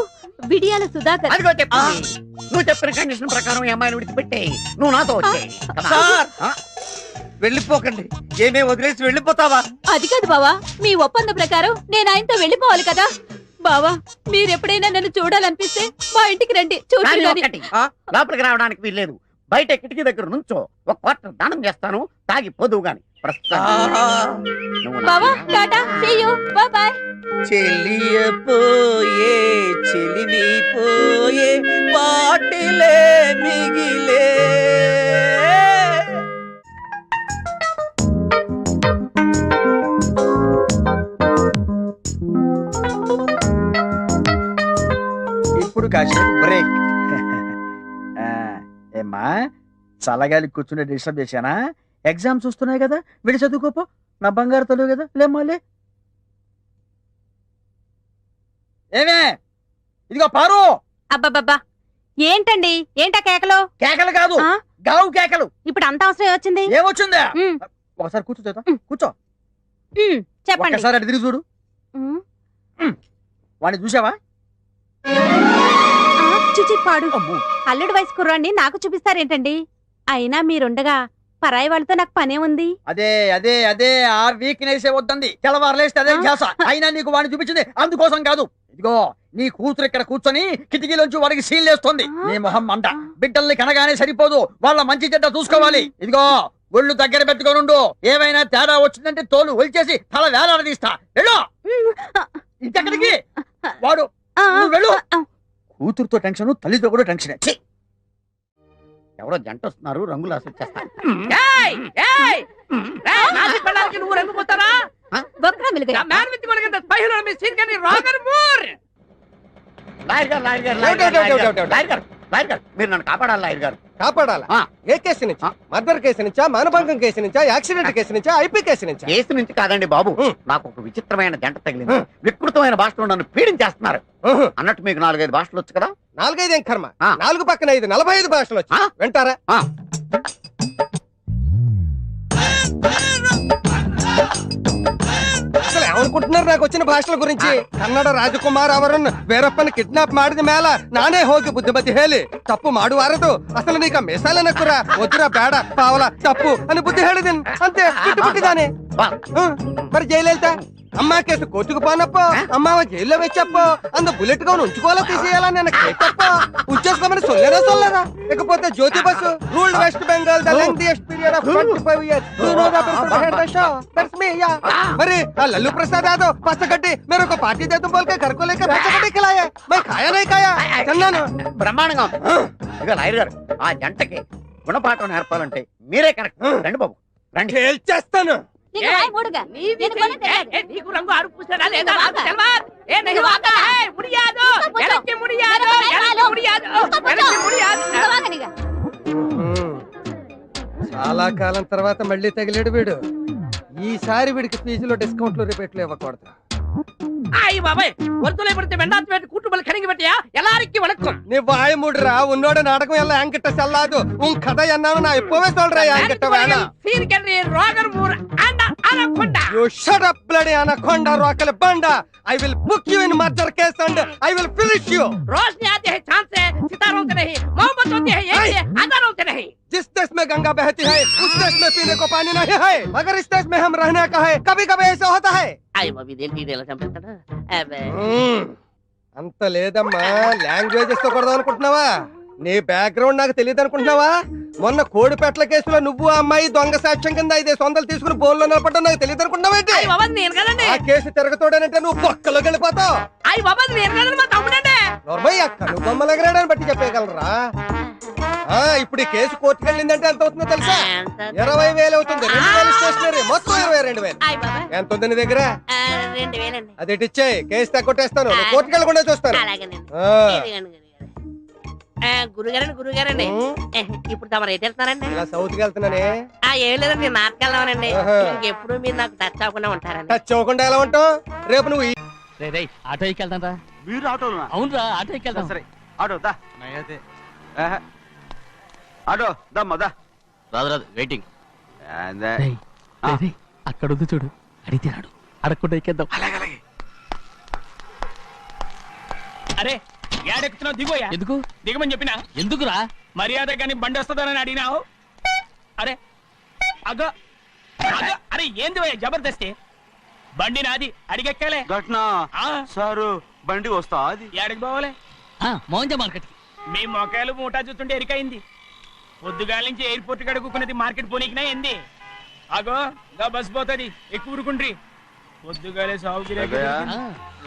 బిడియాల సుధాకర్. అదిగో చెప్పండి. నువ్వు చెప్పిన కండిషన్ ప్రకారం ఈ అమ్మాయిని విడిచిపెట్టేయి. నువ్వు నాతో వచ్చేయి. సార్ వెళ్ళిపోకండి. ఏమే వదిలేసి వెళ్ళిపోతావా? అది కాదు బావా, మీ ఒప్పంద ప్రకారం నేను ఆయనతో వెళ్ళిపోవాలి కదా. బావా, మీరెప్పుడైనా నన్ను చూడాలనిపిస్తే మా ఇంటికి రండి. కానీ చూడండి. ఒకటి, లోపలికి రావడానికి వీల్లేదు. బయట కిటికీ దగ్గర నుంచో ఒక క్వార్టర్ దానం చేస్తాను, తాగి పోదువు గాని. బావా, tata, see you, bye bye. చెలియపోయే చెలిమి పోయే పాటిలే మిగిలే. ఇప్పుడు కాసేపు బ్రేక్. ఏమ్మా, చల్లగాలి కూర్చుని డిస్టర్బ్ చేశానా? ఎగ్జామ్స్ వస్తున్నాయి కదా, విడి చదువుకోపో. నా బంగారు తల్లి కదా, లేమ్మాలే. ఏమే, ఇదిగో పారు. అబ్బబ్బబ్బా, ఏంటండి? ఏంటా కేకలు? కేకలు కాదు, ఆ? గావు కేకలు. ఇప్పుడు అంత అవసరం వచ్చింది? ఏమొచ్చిందా? ఉమ్, ఒకసారి కూర్చో చేత, కూర్చో. చెప్పండి. ఒకసారి అటు తిరిగి చూడు. ఉమ్, వాడిని చూసావా? చిచి పాడు. అమ్మో. అల్లుడు వయసు కుర్రాన్ని నాకు చూపిస్తారేంటండి? అయినా మీరుండగా పరాయి వాళ్ళతో నాకు పనే ఉంది. అదే అదే అదే ఆ వీక్నెస్ వద్దంది. తెల్లవారులేస్తే అదే చేస. అయినా నీకు వాడిని చూపించింది అందుకోసం కాదు. ఇదిగో నీ కూతురు ఇక్కడ కూర్చొని కిటికీలోంచి వాడికి సీన్లేస్తోంది. నీ మొహం మంట. బిడ్డల్ని కనగానే సరిపోదు, వాళ్ళ మంచి చెడ్డ చూసుకోవాలి. ఇదిగో ఒళ్ళు దగ్గర పెట్టుకోనుండు. ఏమైనా తేడా వచ్చిందంటే తోలు ఒలిచేసి తల వేలాడదీస్తా. వెళ్ళు. ఇంకెక్కడికి? వాడు నువ్వు వెళ్ళు. కూతురుతో టెన్షన్, తల్లితో కూడా టెన్షన్. ఎవరో జంట వస్తున్నారు, రంగులు ఆశిస్తారు. నువ్వు రంగు పోతారా? బొక్కన వెలుగు. మీరు నన్ను కాపాడాలి లాయర్ గారు. కాపాడాలా ఏ కేసు నుంచి? మర్డర్ కేసు నుంచా, మానభంగం కేసు నుంచా, యాక్సిడెంట్ కేసు నుంచా, ఐపీ కేసు నుంచా? కేసు నుంచి కాదండి బాబు, నాకు ఒక విచిత్రమైన జంట తగిలింది. వికృతమైన భాషలో నన్ను పీడించేస్తున్నారు. అన్నట్టు మీకు 4-5 భాషలు వచ్చు కదా? 4-5 ఏం కర్మ, 4 పక్కన 5, 45 భాషలు వచ్చి వింటారా? అసలు ఏమనుకుంటున్నారు నాకు వచ్చిన భాషల గురించి? ಕನ್ನಡ ರಾಜಕುಮಾರ್ ಅವರನ್ನು ಬೇರಪ್ಪನ ಕಿಡ್ನಾಪ್ ಮಾಡಿದ ಮೇಲ ನಾನೇ ಹೋಗಿ ಬುದ್ಧಿಮತಿ ಹೇಳಿ ತಪ್ಪು ಮಾಡುವಾರದು. ಅಸಲು ನೀಗ ಮೆಸಾಲ ನಕ್ಕುರ ಒದ್ದುರ ಬೇಡ ಪಾವಲ ತಪ್ಪು అని బుద్ధి ಹೇಳಿದೀನಿ అంతే. చుట్టుపుట్టిదానే మరి జైలు వెళ్తా అమ్మా కేసు కోర్టుకు పోనప్పో, అమ్మావ జైల్లో వెచ్చప్పో, అందు బుల్లెట్ గా ఉంచుకోవాలా తీసేయాలా నేను కేటప్పో ఉంచేసుకోమని సొల్లేదా సొల్లదా? లేకపోతే Jyoti Basu ruled West Bengal the lengthiest period of 25 years. You know the person behind the show. That's me, yeah. మరి ఆ లల్లు ప్రసాద్ యాదవ్ పచ్చగడ్డి मेरे को पार्टी दे तुम बोल के घर को लेकर पచ్చగడ్డి खिलाया. मैं खाया नहीं खाया తిన్నాను. బ్రహ్మాండంగా. ఇక లాయర్ గారు, ఆ జంటకి గుణపాఠం నేర్పాలంటే మీరే కరెక్ట్. రండి బాబు రండి. చేస్తాను. నీకు రాయి మూడుగా. నేను కూడా తెలియదు. నీకు రంగు అరుపు పూసాడా లేదా నువ్వు నాకు తెలవదు. ఏ నీకు వాగా హై ముడియాదు. ఎనక్కి ముడియాదు. ఎనక్కి ముడియాదు. ఎనక్కి ముడియాదు. నువ్వు వాగనిగా. చాలా కాలం తర్వాత మళ్ళీ తగిలేడు వీడు. ఈసారి వీడికి ఫీజులో డిస్కౌంట్లు రిపేట్లు ఇవ్వకూడదు. అయ్యి బాబాయ్ ஒருத்தலை பொறுத்து வெண்டாத்து வேட்டு கூட்டுமல் கணங்கி வெட்டியா எல்லாருக்கும் வணக்கம். நீ வாய மூடுறா. உன்னோட நாடகம் எல்லாம் என்கிட்ட செல்லாது. உன் கதை என்னன்னு நான் இப்பவே சொல்றேன். என்கிட்ட வேணாம். Scene கன்றி Rogor Moore Andal anaconda. You shut up bloody anaconda rockle banda. I will book you in murder case and I will finish you. रोशनी आती है चांद से, सितारों से नहीं. मोहब्बत होती है एक से, हजारों से नहीं. जिस देश में गंगा बहती है उस देश में पीने को पानी नहीं है. मगर इस देश में हम रहने का है. कभी कभी ऐसा होता है. అయ్యి బాబు ఇదేంటి ఇది ఎలా చంపేస్తాడు? అబ్బే అంత లేదమ్మా. లాంగ్వేజెస్ తో కొడదాం అనుకుంటున్నావా? నీ బ్యాక్గ్రౌండ్ నాకు తెలియదు అనుకుంటున్నావా? మొన్న కోడిపెట్ల కేసులో నువ్వు ఆ అమ్మాయి దొంగ సాక్ష్యం కింద 500 తీసుకుని బోన్లో నిలబడ్డా నాకు తెలియదు అనుకుంటున్నావేంటి? అయ్యి బాబా నేను కదండి. ఆ కేసు తిరగతోడనంటే నువ్వు బొక్కలోకి వెళ్ళిపోతావు. అయ్యి బాబా నేను కదండి, మా తమ్ముడండి. నోర్మయ్య నువ్వు బొమ్మలగరాడని బట్టి చెప్పగలరా? ఇప్పుడు ఈ కేసు కోర్టుకు వెళ్ళిందంటే ఎంత అవుతుందో తెలుసా? 20,000 అవుతుంది. 2,000 స్టేషనరీ, మొత్తం 22,000. అయ్యి బాబా ఎంత ఉంది నీ దగ్గర? 2,000 అండి. అది ఇచ్చేయి. కేసు తగ్గొట్టేస్తాను. కోర్టుకు వెళ్ళకుండా చూస్తాను. అలాగేనండి. ఆ. గురుగారండి ఇప్పుడు తమరు ఎటు వెళ్తున్నారండి? ఇలా సౌత్ కి వెళ్తున్నానే. ఏం లేదండి, నార్త్ వెళ్దామనండి. ఆహా. ఇంకెప్పుడు మీరు నాకు టచ్ అవ్వకుండా ఉంటారండి. టచ్ అవ్వకుండా ఎలా ఉంటావు? రేపు నువ్వు ఆటో ఎక్కి వెళ్తాంరా. మీరు ఆటోనా? అవునరా, ఆటో ఎక్కి వెళ్తాం. సరే ఆటో దా. ఆటో దమ్మా దా. రాదు రాదు, వెయిటింగ్. అదే. అక్కడ ఉంది చూడు, అడిగితే రాడు. అడగకుండా ఎక్కేద్దాం. అరే ఏడెక్కుతున్నావు? దిగోయా. ఎందుకు దిగమని చెప్పినా? ఎందుకురా? మర్యాద కానీ బండి వస్తుందని అడిగినావు. అరే అగో అగో, అరే ఏంది భయ్యా జబర్దస్తి? బండి నాది, అడిగెక్కాలే. ఘట్నా సారు బండి వస్తా. అది ఏడకి పోవాలి? మోహన్ మార్కెట్. మీ మొక్కలు మూటా చూస్తుంటే ఎరికైంది. పొద్దుగాల నుంచి ఎయిర్పోర్ట్ కడుక్కున్నది మార్కెట్ పోనీకినా ఏంది? అగో గా బస్ పోతుంది, ఎక్కువ ఊరుకుండ్రి. పొద్దుగాలే సాగు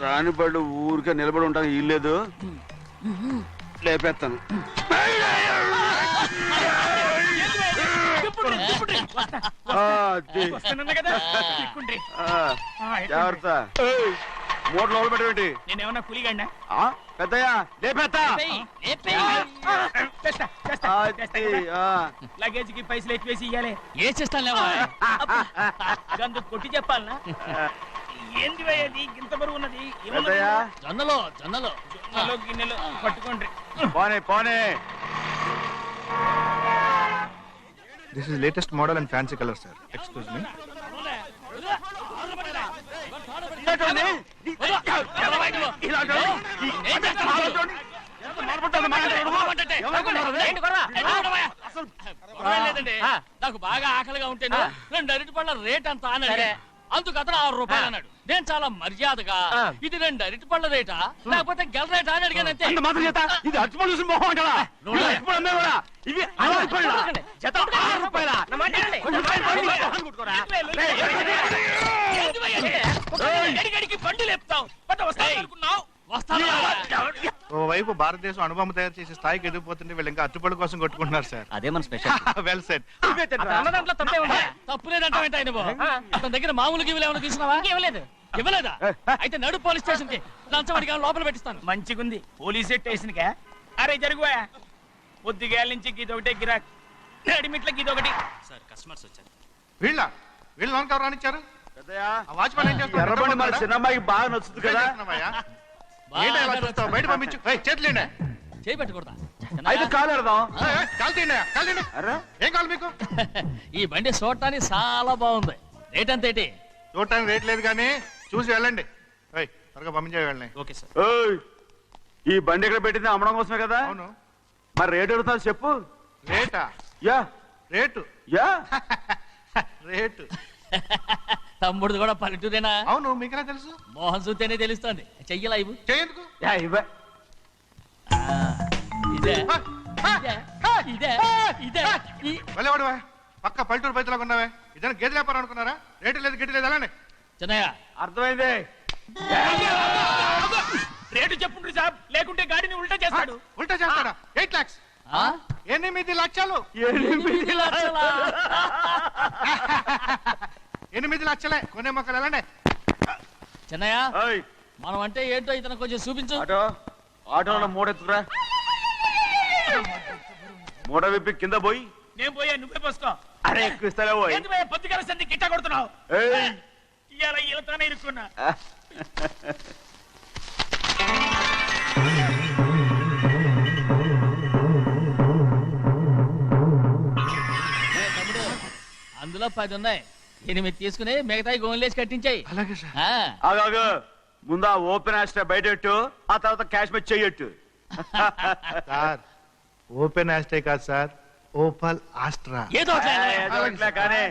రాని బళ్ళు ఊరికే నిలబడి ఉంటాను. ఇల్లేదు లేపేస్తాను. జాగ్రత్త. మూట లోపల పెట్టేటి. నేనేమన్నా కూలిగండా? పెద్దయ్యా లేపేస్తా. లగేజ్ కి పైసలు ఎక్కువేసి ఇయ్యాలి. ఏ చేస్తాను లేవా? గందు కొట్టి చెప్పాలనా? ఏంది భయ్యది ఇంత బరువు ఉన్నది? పెద్దయ్యా జొన్నలో జొన్నలో జొన్నలో గిన్నెలు పట్టుకోండి. పోనే పోనే. This is latest model and fancy color, sir. Excuse me. నాకు బాగా ఆకలిగా ఉంటేను 2 అరటి పళ్ళ రేట్ అంత అన్నాడు. అందుకు అతను 6 రూపాయలు అన్నాడు. నేను చాలా మర్యాదగా ఇది 2 అరటి పళ్ళ రేటా లేకపోతే గెల రేటా అని అడిగానంతే. ఇది అచ్చుపళ్ళు చూసి మొహం కదా. ఇవి 6 రూపాయలా? జత 6 రూపాయలా? గడిగడికి బండి లేపుతావు. ఓవైపు భారతదేశం అనుభవం తయారు చేసే స్థాయికి ఎదిగిపోతుంటే వీళ్ళు ఇంకా అట్టుపడి కోసం కొట్టుకుంటున్నారు సార్. అదే మన స్పెషల్. Well set. అన్నదాంట్లో తప్పే ఉంది. తప్పులేదంటావేంట ఆయన అతని దగ్గర మామూలు గివ్వులు ఏమైనా తీసుకున్నావా? ఇవ్వలేదు. ఇవ్వలేదా? అయితే నడు పోలీస్ స్టేషన్ కి లంచం అడిగా లోపల పెట్టిస్తాను. మంచిగుంది. పోలీస్ స్టేషన్ కా? అరే జరుగువా. పొద్దుగాల నుంచి గీదొకటే గిరాక్ రెడీమేట్ల గీదొకటి. వీళ్ళ లోనికి ఎవరు రానిచ్చారు? ఆ వాచ్మెన్ ఏం చేస్తున్నాడు? ఎర్రబండి మన చిన్నమ్మాయికి బాగా నచ్చుతుంది ఏం కదా. చేస్తున్నావయ్యా? ఏంటి అలా చూస్తావు? బయట పంపించు. చేతులేండి. చేయి పెట్టకూడదా అయితే కాలు ఎడదాం. కాలు తీయండి, కాలు తీయండి. అరే ఏం కావాలి మీకు? ఈ బండి చూడటానికి చాలా బాగుంది. రేట్ ఎంత ఏంటి? చూడటానికి రేట్ లేదు కానీ చూసి వెళ్ళండి. త్వరగా పంపించే వెళ్ళండి. Okay sir. ఓయ్, ఈ బండి ఇక్కడ పెట్టింది అమ్మడం కోసమే కదా. అవును. మరి రేట్ అడుగుతాను చెప్పు. రేటా? Yeah rate yeah rate. తమ్ముడు కూడా పల్లెటూరేనా? అవును, మీకెలా తెలుసు? మోహన్ చూస్తేనే తెలుస్తుంది. చెయ్యలా ఇవ్వు. చేయందుకు. యా ఇవ్వ. ఇదే ఇదే ఇదే ఈ- వెళ్ళేవాడువా? పక్క పల్లెటూరు బయటలాగా ఉన్నావే. ఇదైనా గేదె వ్యాపారం అనుకున్నారా? రేటు లేదు గిట్టు లేదు అలానే. చిన్నయ్య అర్థమైంది. రేటు చెప్పుండ్రి సాబ్, లేకుంటే గాడిని ఉల్టా చేస్తాడు. ఉల్టా చేస్తాడా? 8 lakhs. ఆ? 8 లక్షలు. 8 లక్షలా? 8 లక్షలే. కొనే మొక్కలు ఎలానే. చిన్నయ్య ఓయ్, మనం అంటే ఏంటో ఇతను కొంచెం చూపించు. ఆటోలో మూడెత్తుకురా. మూడ విప్పి కింద పోయి. నేను పోయా, నువ్వే పోసుకో. అరే ఎక్కువ ఇస్తాలే పోయి. ఏంటి భయ్యా, పొద్దుగాల సంధి గిట్టా కొడుతున్నావు? ఏయ్. ఇవాళ ఈలతోనే ఇరుక్కున్నా. తమ్ముడు అందులో 10 ఉన్నాయి. 8 తీసుకుని మిగతాయి గోన్లేసి కట్టించాయి. అలాగే సార్. ఆగాగు, ముందు ఆ ఓపెన్ ఆస్ట్రా బయటెట్టు, ఆ తర్వాత క్యాష్ మీద చెయ్యట్టు. సార్ ఓపెన్ ఆస్ట్రే కాదు సార్, ఓపల్ ఆస్ట్రా. ఏదో ఇట్లా కానీ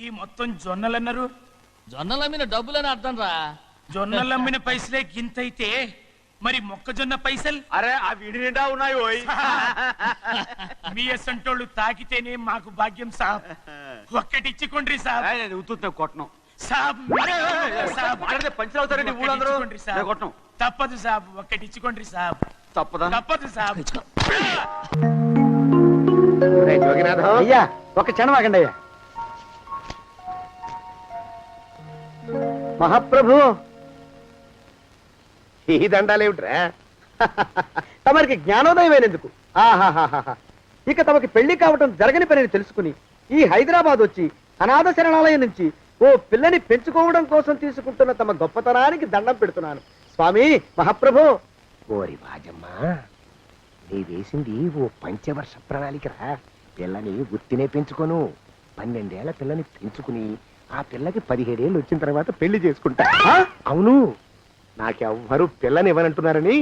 ఈ మొత్తం జొన్నలన్నారు. జొన్నల మీద డబ్బులని అర్థం రా. జొన్నలు అమ్మిన పైసలే గింతైతే మరి మొక్కజొన్న పైసలు? అరే ఆ విడి నిండా ఉన్నాయి ఓయ్. మీ అసంటోళ్ళు తాకితేనే మాకు భాగ్యం సాబ్. ఒక్కటిచ్చుకోండి సాబ్. నేను ఉత్తున్నా కొట్టను. సాబ్ సాబ్ పంచర్ అవుతారండి ఊళ్ళందరూ. ఒక్కటిచ్చుకోండి సాబ్. కొట్టను. తప్పదు సాబ్, ఒక్కటిచ్చుకోండి సాబ్. తప్పదా? తప్పదు సాబ్. అయ్యా ఒక క్షణం ఆగండి అయ్యా. మహాప్రభు, ఈ దండాలేమిట్రా? తమరికి జ్ఞానోదయం అయినందుకు ఆహాహాహా. ఇక తమకి పెళ్లి కావటం జరగని పనిని తెలుసుకుని ఈ హైదరాబాద్ వచ్చి అనాథ శరణాలయం నుంచి ఓ పిల్లని పెంచుకోవడం కోసం తీసుకుంటున్న తమ గొప్పతనానికి దండం పెడుతున్నాను స్వామి. మహాప్రభు. ఓరి వాజమ్మా, నీ వేసింది ఓ పంచవర్ష ప్రణాళికరా. పిల్లని గుర్తినే పెంచుకోను. 12 ఏళ్ల పిల్లని పెంచుకుని ఆ పిల్లకి 17 ఏళ్ళు వచ్చిన తర్వాత పెళ్లి చేసుకుంటా. అవును, నాకెవ్వరూ పిల్లని ఇవ్వనంటున్నారని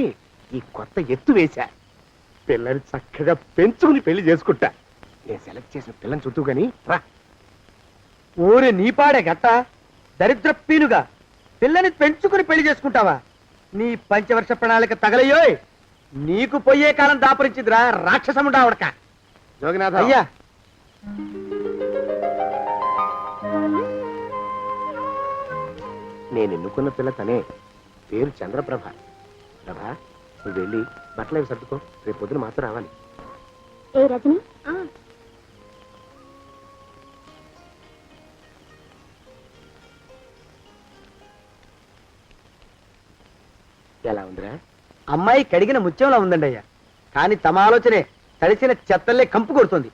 ఈ కొత్త ఎత్తు వేశా. పిల్లని చక్కగా పెంచుకుని పెళ్లి చేసుకుంటా. నేను సెలెక్ట్ చేసిన పిల్లని చుట్టూ గాని రా. ఓరే నీపాడే గట్ట దరిద్ర పీనుగా, పిల్లని పెంచుకుని పెళ్లి చేసుకుంటావా? నీ పంచవర్ష ప్రణాళిక తగలయ్యోయ్. నీకు పోయే కాలం దాపరించిందిరా రాక్షసముడా ఉడక. జోగినాథ అయ్యా నేను ఎన్నుకున్న పిల్ల తనే. పేరు చంద్రప్రభ. ప్రభ, నువ్వు వెళ్ళి బట్టలు అవి సర్దుకో. రేపు పొద్దున మాత్రం రావాలి. ఏ రజని, ఎలా ఉందిరా? అమ్మాయి కడిగిన ముత్యంలా ఉందండి అయ్యా. కానీ తమ ఆలోచనే తడిసిన చెత్తల్లే కంపు కొడుతుంది.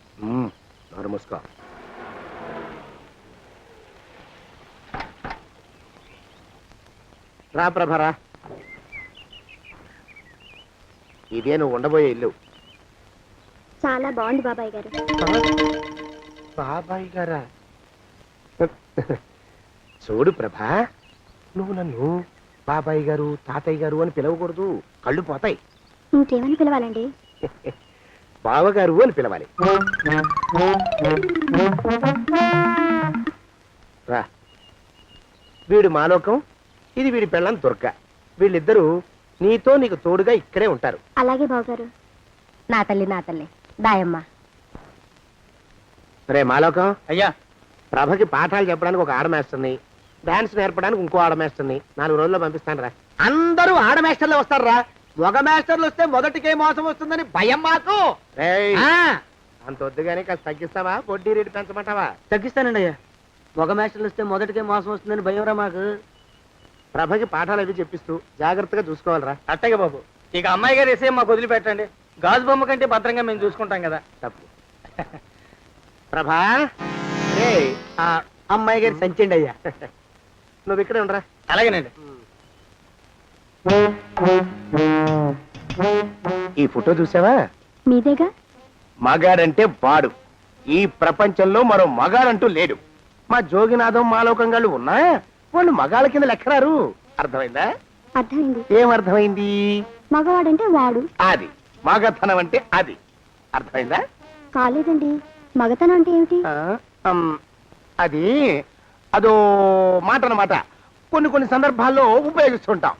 నోరు మూసుకో. రా ప్రభరా, ఇదే నువ్వు ఉండబోయే ఇల్లు. చాలా బాగుంది బాబాయ్ గారు. బాబాయ్ గారా? చూడు ప్రభా, నువ్వు నన్ను బాబాయ్ గారు తాతయ్య గారు అని పిలవకూడదు, కళ్ళు పోతాయి. ఇంకేమని పిలవాలండి? బావగారు అని పిలవాలి. రా, వీడు మాలోకం, ఇది వీడి పెళ్ళాం దుర్గ. వీళ్ళిద్దరూ నీతో నీకు తోడుగా ఇక్కడే ఉంటారు. అలాగే బావగారు. నా తల్లి నా తల్లి దాయమ్మ. రే మాలోకం, అయ్యా ప్రభకి పాఠాలు చెప్పడానికి ఒక ఆడమేస్తుంది, డాన్స్ నేర్పడానికి ఇంకో ఆడమేస్తుంది. 4 రోజుల్లో పంపిస్తాను రా. అందరూ ఆడ మాస్టర్లు వస్తారా? మగ మాస్టర్లు వస్తే మొదటికే మోసం వస్తుందని భయం మాకు. రేయ్, ఆ, అంత వద్దుగానే కాస్త తగ్గిస్తావా? వడ్డీ రేటు పెంచమంటావా? తగ్గిస్తానండి అయ్యా. మగ మాస్టర్లు వస్తే మొదటికే మోసం వస్తుందని భయం రా మాకు. ప్రభకి పాఠాలు అవి చెప్పిస్తూ జాగ్రత్తగా చూసుకోవాలరా. అట్టగే బాబు. ఇక అమ్మాయి గారి విషయం మాకు వదిలిపెట్టండి. గాజు బొమ్మ కంటే భద్రంగా మేము చూసుకుంటాం కదా. తప్పు. ప్రభా రే ఆ అమ్మాయి గారి సంచండి అయ్యా. నువ్వు ఇక్కడే ఉండరా. అలాగేనండి. ఈ ఫోటో చూసావా? మీదేగా. మగాడంటే వాడు. ఈ ప్రపంచంలో మరో మగాడంటూ లేడు. మా జోగినాథం మాలోకంగాళ్ళు ఉన్నా వాళ్ళు మగాళ్ళ కింద లెక్కరారు. అర్థమైందా? అర్థమైంది. ఏం అర్థమైంది? మగవాడంటే వాడు. అది మగతనం అంటే అది. అర్థమైందా? కాలేదండి. మగతనం అంటే ఏమిటి? అది అదో మాట అన్నమాట. కొన్ని కొన్ని సందర్భాల్లో ఉపయోగిస్తుంటాం.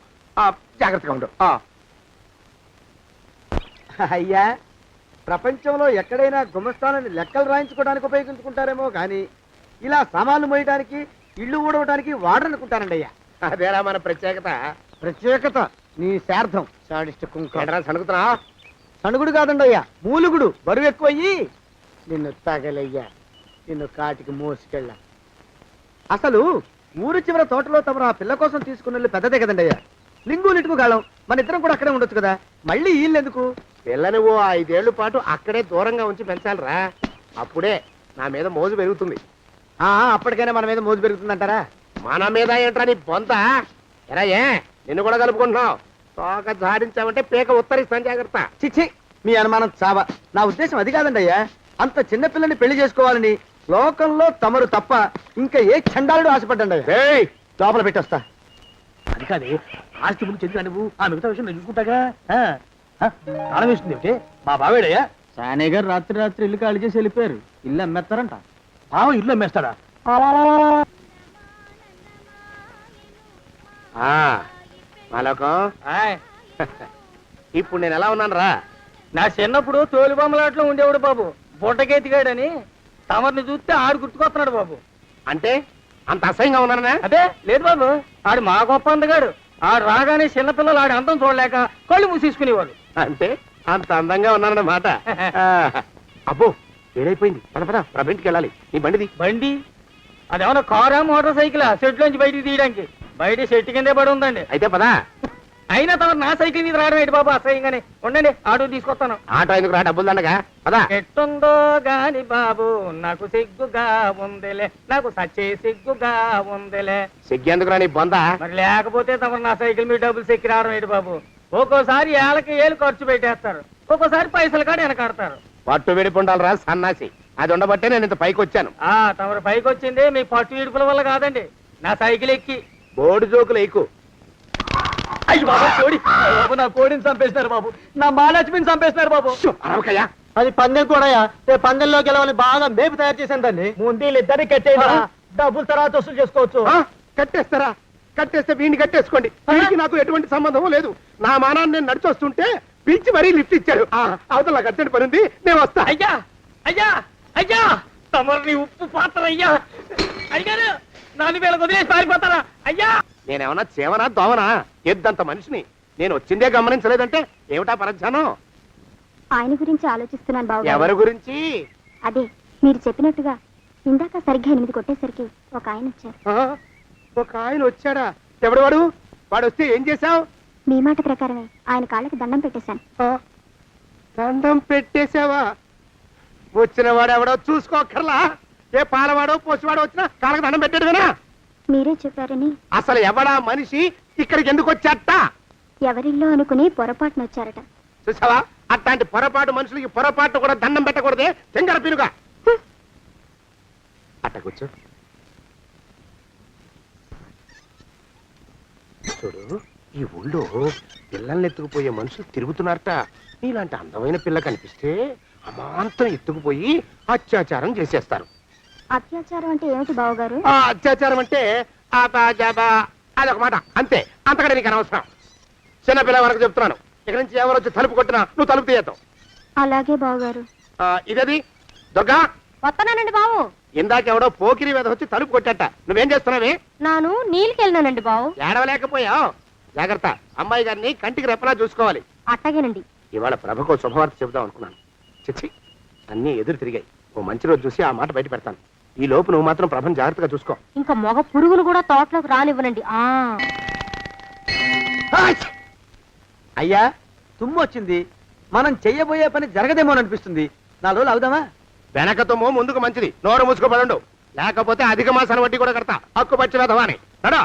జాగ్రత్తగా ఉండు. అయ్యా, ప్రపంచంలో ఎక్కడైనా గుమస్థానాన్ని లెక్కలు రాయించుకోవడానికి ఉపయోగించుకుంటారేమో కానీ ఇలా సామాన్లు మోయడానికి, ఇల్లు ఊడవడానికి వాడరనుకుంటారండి అయ్యా. అదేరా మన ప్రత్యేకత. ప్రత్యేకత నీ శార్థం. సాడిస్ట్ కుంక. సణుకుతున్నా? సణుగుడు కాదండి అయ్యా, మూలుగుడు. బరువు ఎక్కువయ్యి నిన్ను తగలయ్యా, నిన్ను కాటికి మోసుకెళ్ళ. అసలు ఊరు చివర తోటలో తమరు ఆ పిల్ల కోసం తీసుకున్న పెద్దదే కదండి అయ్యా. లింగు లిటుకు గాలం. మన ఇద్దరం కూడా అక్కడే ఉండొచ్చు కదా. మళ్ళీ వీళ్ళు ఎందుకు? పిల్లని ఓ 5 ఏళ్ల పాటు అక్కడే దూరంగా ఉంచి పెంచాలిరా. అప్పుడే నా మీద మోజు పెరుగుతుంది. అప్పటికైనా మన మీద మోజు పెరుగుతుందంటారా? మన మీద ఏంట్రా నీ బొంత? ఎరా ఏ నిన్ను కూడా కలుపుకుంటున్నావు. తోక జాడించామంటే పీక ఉత్తరిస్తాను. జాగ్రత్త. చిచ్చి, మీ అనుమానం చావా. నా ఉద్దేశం అది కాదండి అయ్యా. అంత చిన్న పిల్లని పెళ్లి చేసుకోవాలని లోకంలో తమరు తప్ప ఇంకా ఏ చండాలుడు ఆశపడ్డండి అయ్యా. లోపల పెట్టొస్తా. అది కాదే, ఆస్తి ముందు చెందుగా నువ్వు ఆ మిగతా విషయం నేను చూసుకుంటాగా. తాళం వేస్తుంది ఏమిటి? మా బావేడయ్యా. సానే గారు రాత్రి రాత్రి ఇల్లు ఖాళీ చేసి వెళ్ళిపోయారు. ఇల్లు అమ్మేస్తారంట. బావ ఇల్లు అమ్మేస్తాడా? మాలోకం, ఇప్పుడు నేను ఎలా ఉన్నాను రా? నా చిన్నప్పుడు తోలు బొమ్మలాట్లో ఉండేవాడు బాబు, బుట్టకెత్తిగాడని. తమరిని చూస్తే ఆడు గుర్తుకొస్తున్నాడు బాబు. అంటే అంత అసహ్యంగా ఉన్నానా? అదే లేదు బాబు, ఆడు మా గొప్ప అందగాడు. ఆడు రాగానే చిన్నపిల్లలు ఆడి అందం చూడలేక కళ్ళు మూసేసుకునేవాడు. అంటే అంత అందంగా ఉన్నానన్నమాట. అబ్బో ఏడైపోయింది. పద పద, ప్రభింటికి వెళ్ళాలి. నీ బండిది. బండి అదేమన్నా కారా మోటార్ సైకిల్? సెట్ లోంచి బయటికి తీయడానికి బయట చెట్టు కిందే పడి ఉందండి. అయితే పదా. అయినా తమ నా సైకిల్ మీద రావడం ఏంటి బాబు అసహ్యంగానే. ఉండండి, ఆటో తీసుకొస్తాను. ఆటో ఎందుకు రా, డబ్బులు దండగా. పదా. ఎట్టుందో గాని బాబు నాకు సిగ్గుగా ఉందిలే, నాకు సచ్చే సిగ్గుగా ఉందిలే. సిగ్గెందుకు రా నీ బొంద? మరి లేకపోతే తమ నా సైకిల్ మీద డబ్బులు సెక్కి రావడం ఏంటి బాబు? ఒక్కోసారి ఏళ్ళకి ఏళ్ళు ఖర్చు పెట్టేస్తారు, ఒక్కోసారి పైసలు కాడ వెనకాడతారు. పట్టు విడిపుండాలరా సన్నాసి. అది ఉండబట్టే నేను ఇంత పైకి వచ్చాను. తమరు పైకి వచ్చింది మీ పట్టు ఇడుపుల వల్ల కాదండి, నా సైకిల్ ఎక్కి. బోర్డు జోకులు ఎక్కు. అయ్యి బాబు, కోడి బాబు, నా కోడిని చంపేసినారు బాబు, నా మహాలక్ష్మిని చంపేసినారు బాబు. అరవకయ్యా. అది పందెం కూడా. పందెంలో గెలవని బాగా మేపు తయారు చేశాను దాన్ని. ముందు ఇద్దరిని కట్టేయరా, డబ్బులు తర్వాత వసూలు చేసుకోవచ్చు. కట్టేస్తారా? కట్టేస్తే వీడిని కట్టేసుకోండి. వీడికి నాకు ఎటువంటి సంబంధం లేదు. నా మానాన్ని నేను నడిచొస్తుంటే పిలిచి మరీ లిఫ్ట్ ఇచ్చాడు. అవతల నాకు అర్జెంట్ పని ఉంది, నేను వస్తా. అయ్యా అయ్యా అయ్యా, తమరిని ఉప్పు పాత్ర అయ్యా. అయ్యారు నాలుగు వేల వదిలేసి పారిపోతారా అయ్యా? నేనేమన్నా చేవనా దోవనా? ఎద్దంత మనిషిని. నేను వచ్చిందే గమనించలేదంటే ఏమిటా పరధ్యానం? ఆయన గురించి ఆలోచిస్తున్నాను బాబు. ఎవరి గురించి? అదే మీరు చెప్పినట్టుగా ఇందాక సరిగ్గా 8 కొట్టేసరికి ఒక ఆయన వచ్చారు. ఒక ఆయన వచ్చాడా? ఎవడు వాడు? వాడు వస్తే ఏం చేశావు? మీ మాట ప్రకారమే ఆయన కాళ్ళకి దండం పెట్టేశాను. దండం పెట్టేశావా? వచ్చిన వాడు ఎవడో చూసుకోకర్లా. ఏ పాలవాడో పోసివాడో వచ్చినా కాళ్ళకి దండం పెట్టాడువేనా? మీరే చెప్పారని. అసలు ఎవడా మనిషి ఇక్కడికి ఎందుకు వచ్చాట? ఎవరిల్లో అనుకుని పొరపాటున వచ్చారట. చూసావా, అట్లాంటి పొరపాటు మనుషులకి పొరపాటు కూడా దండం పెట్టకూడదే. తెంగర పినుగా అట్ట కూర్చో. చూడు, ఈ ఊళ్ళో పిల్లల్ని ఎత్తుకుపోయే మనుషులు తిరుగుతున్నారట. నీలాంటి అందమైన పిల్ల కనిపిస్తే అమాంతం ఎత్తుకుపోయి అత్యాచారం చేసేస్తారు. అత్యాచారం అంటే ఏమిటి బావగారు? అత్యాచారం అంటే అదొక మాట అంతే. అంతకంటే నీకు అనవసరం. చిన్నపిల్ల వరకు చెప్తున్నాను. ఇక్కడ నుంచి ఎవరు వచ్చి తలుపు కొట్టినా నువ్వు తలుపు తీయతావు. అలాగే బావగారు. ఇదది దుర్గా. వస్తున్నానండి బావు. ఇందాకెవడో పోకిరి మీద వచ్చి తలుపు కొట్టట. నువ్వేం చేస్తున్నావే? నాను నీళ్ళకెళ్ళినానండి బావు. ఏడవలేకపోయావు. జాగ్రత్త, అమ్మాయి గారిని కంటికి రెప్పలా చూసుకోవాలి. అట్టగేనండి. ఇవాళ ప్రభకు శుభవార్త చెబుదాం అనుకున్నాను. చిచ్చి, అన్నీ ఎదురు తిరిగాయి. ఓ మంచి రోజు చూసి ఆ మాట బయట పెడతాను. ఈ లోపు నువ్వు మాత్రం ప్రభను జాగ్రత్తగా చూసుకో. ఇంకా మగ పురుగులు కూడా తోటలోకి రానివ్వనండి. అయ్యా, తుమ్ము వచ్చింది. మనం చెయ్యబోయే పని జరగదేమో అనిపిస్తుంది 4 రోజులు అవుదామా? వెనకతోమో ముందుకు మంచిది, నోరు మూసుకోబడండు, లేకపోతే అధిక మాసాల వడ్డీ కూడా కడతా. హక్కు పచ్చి వెధవాని నడా.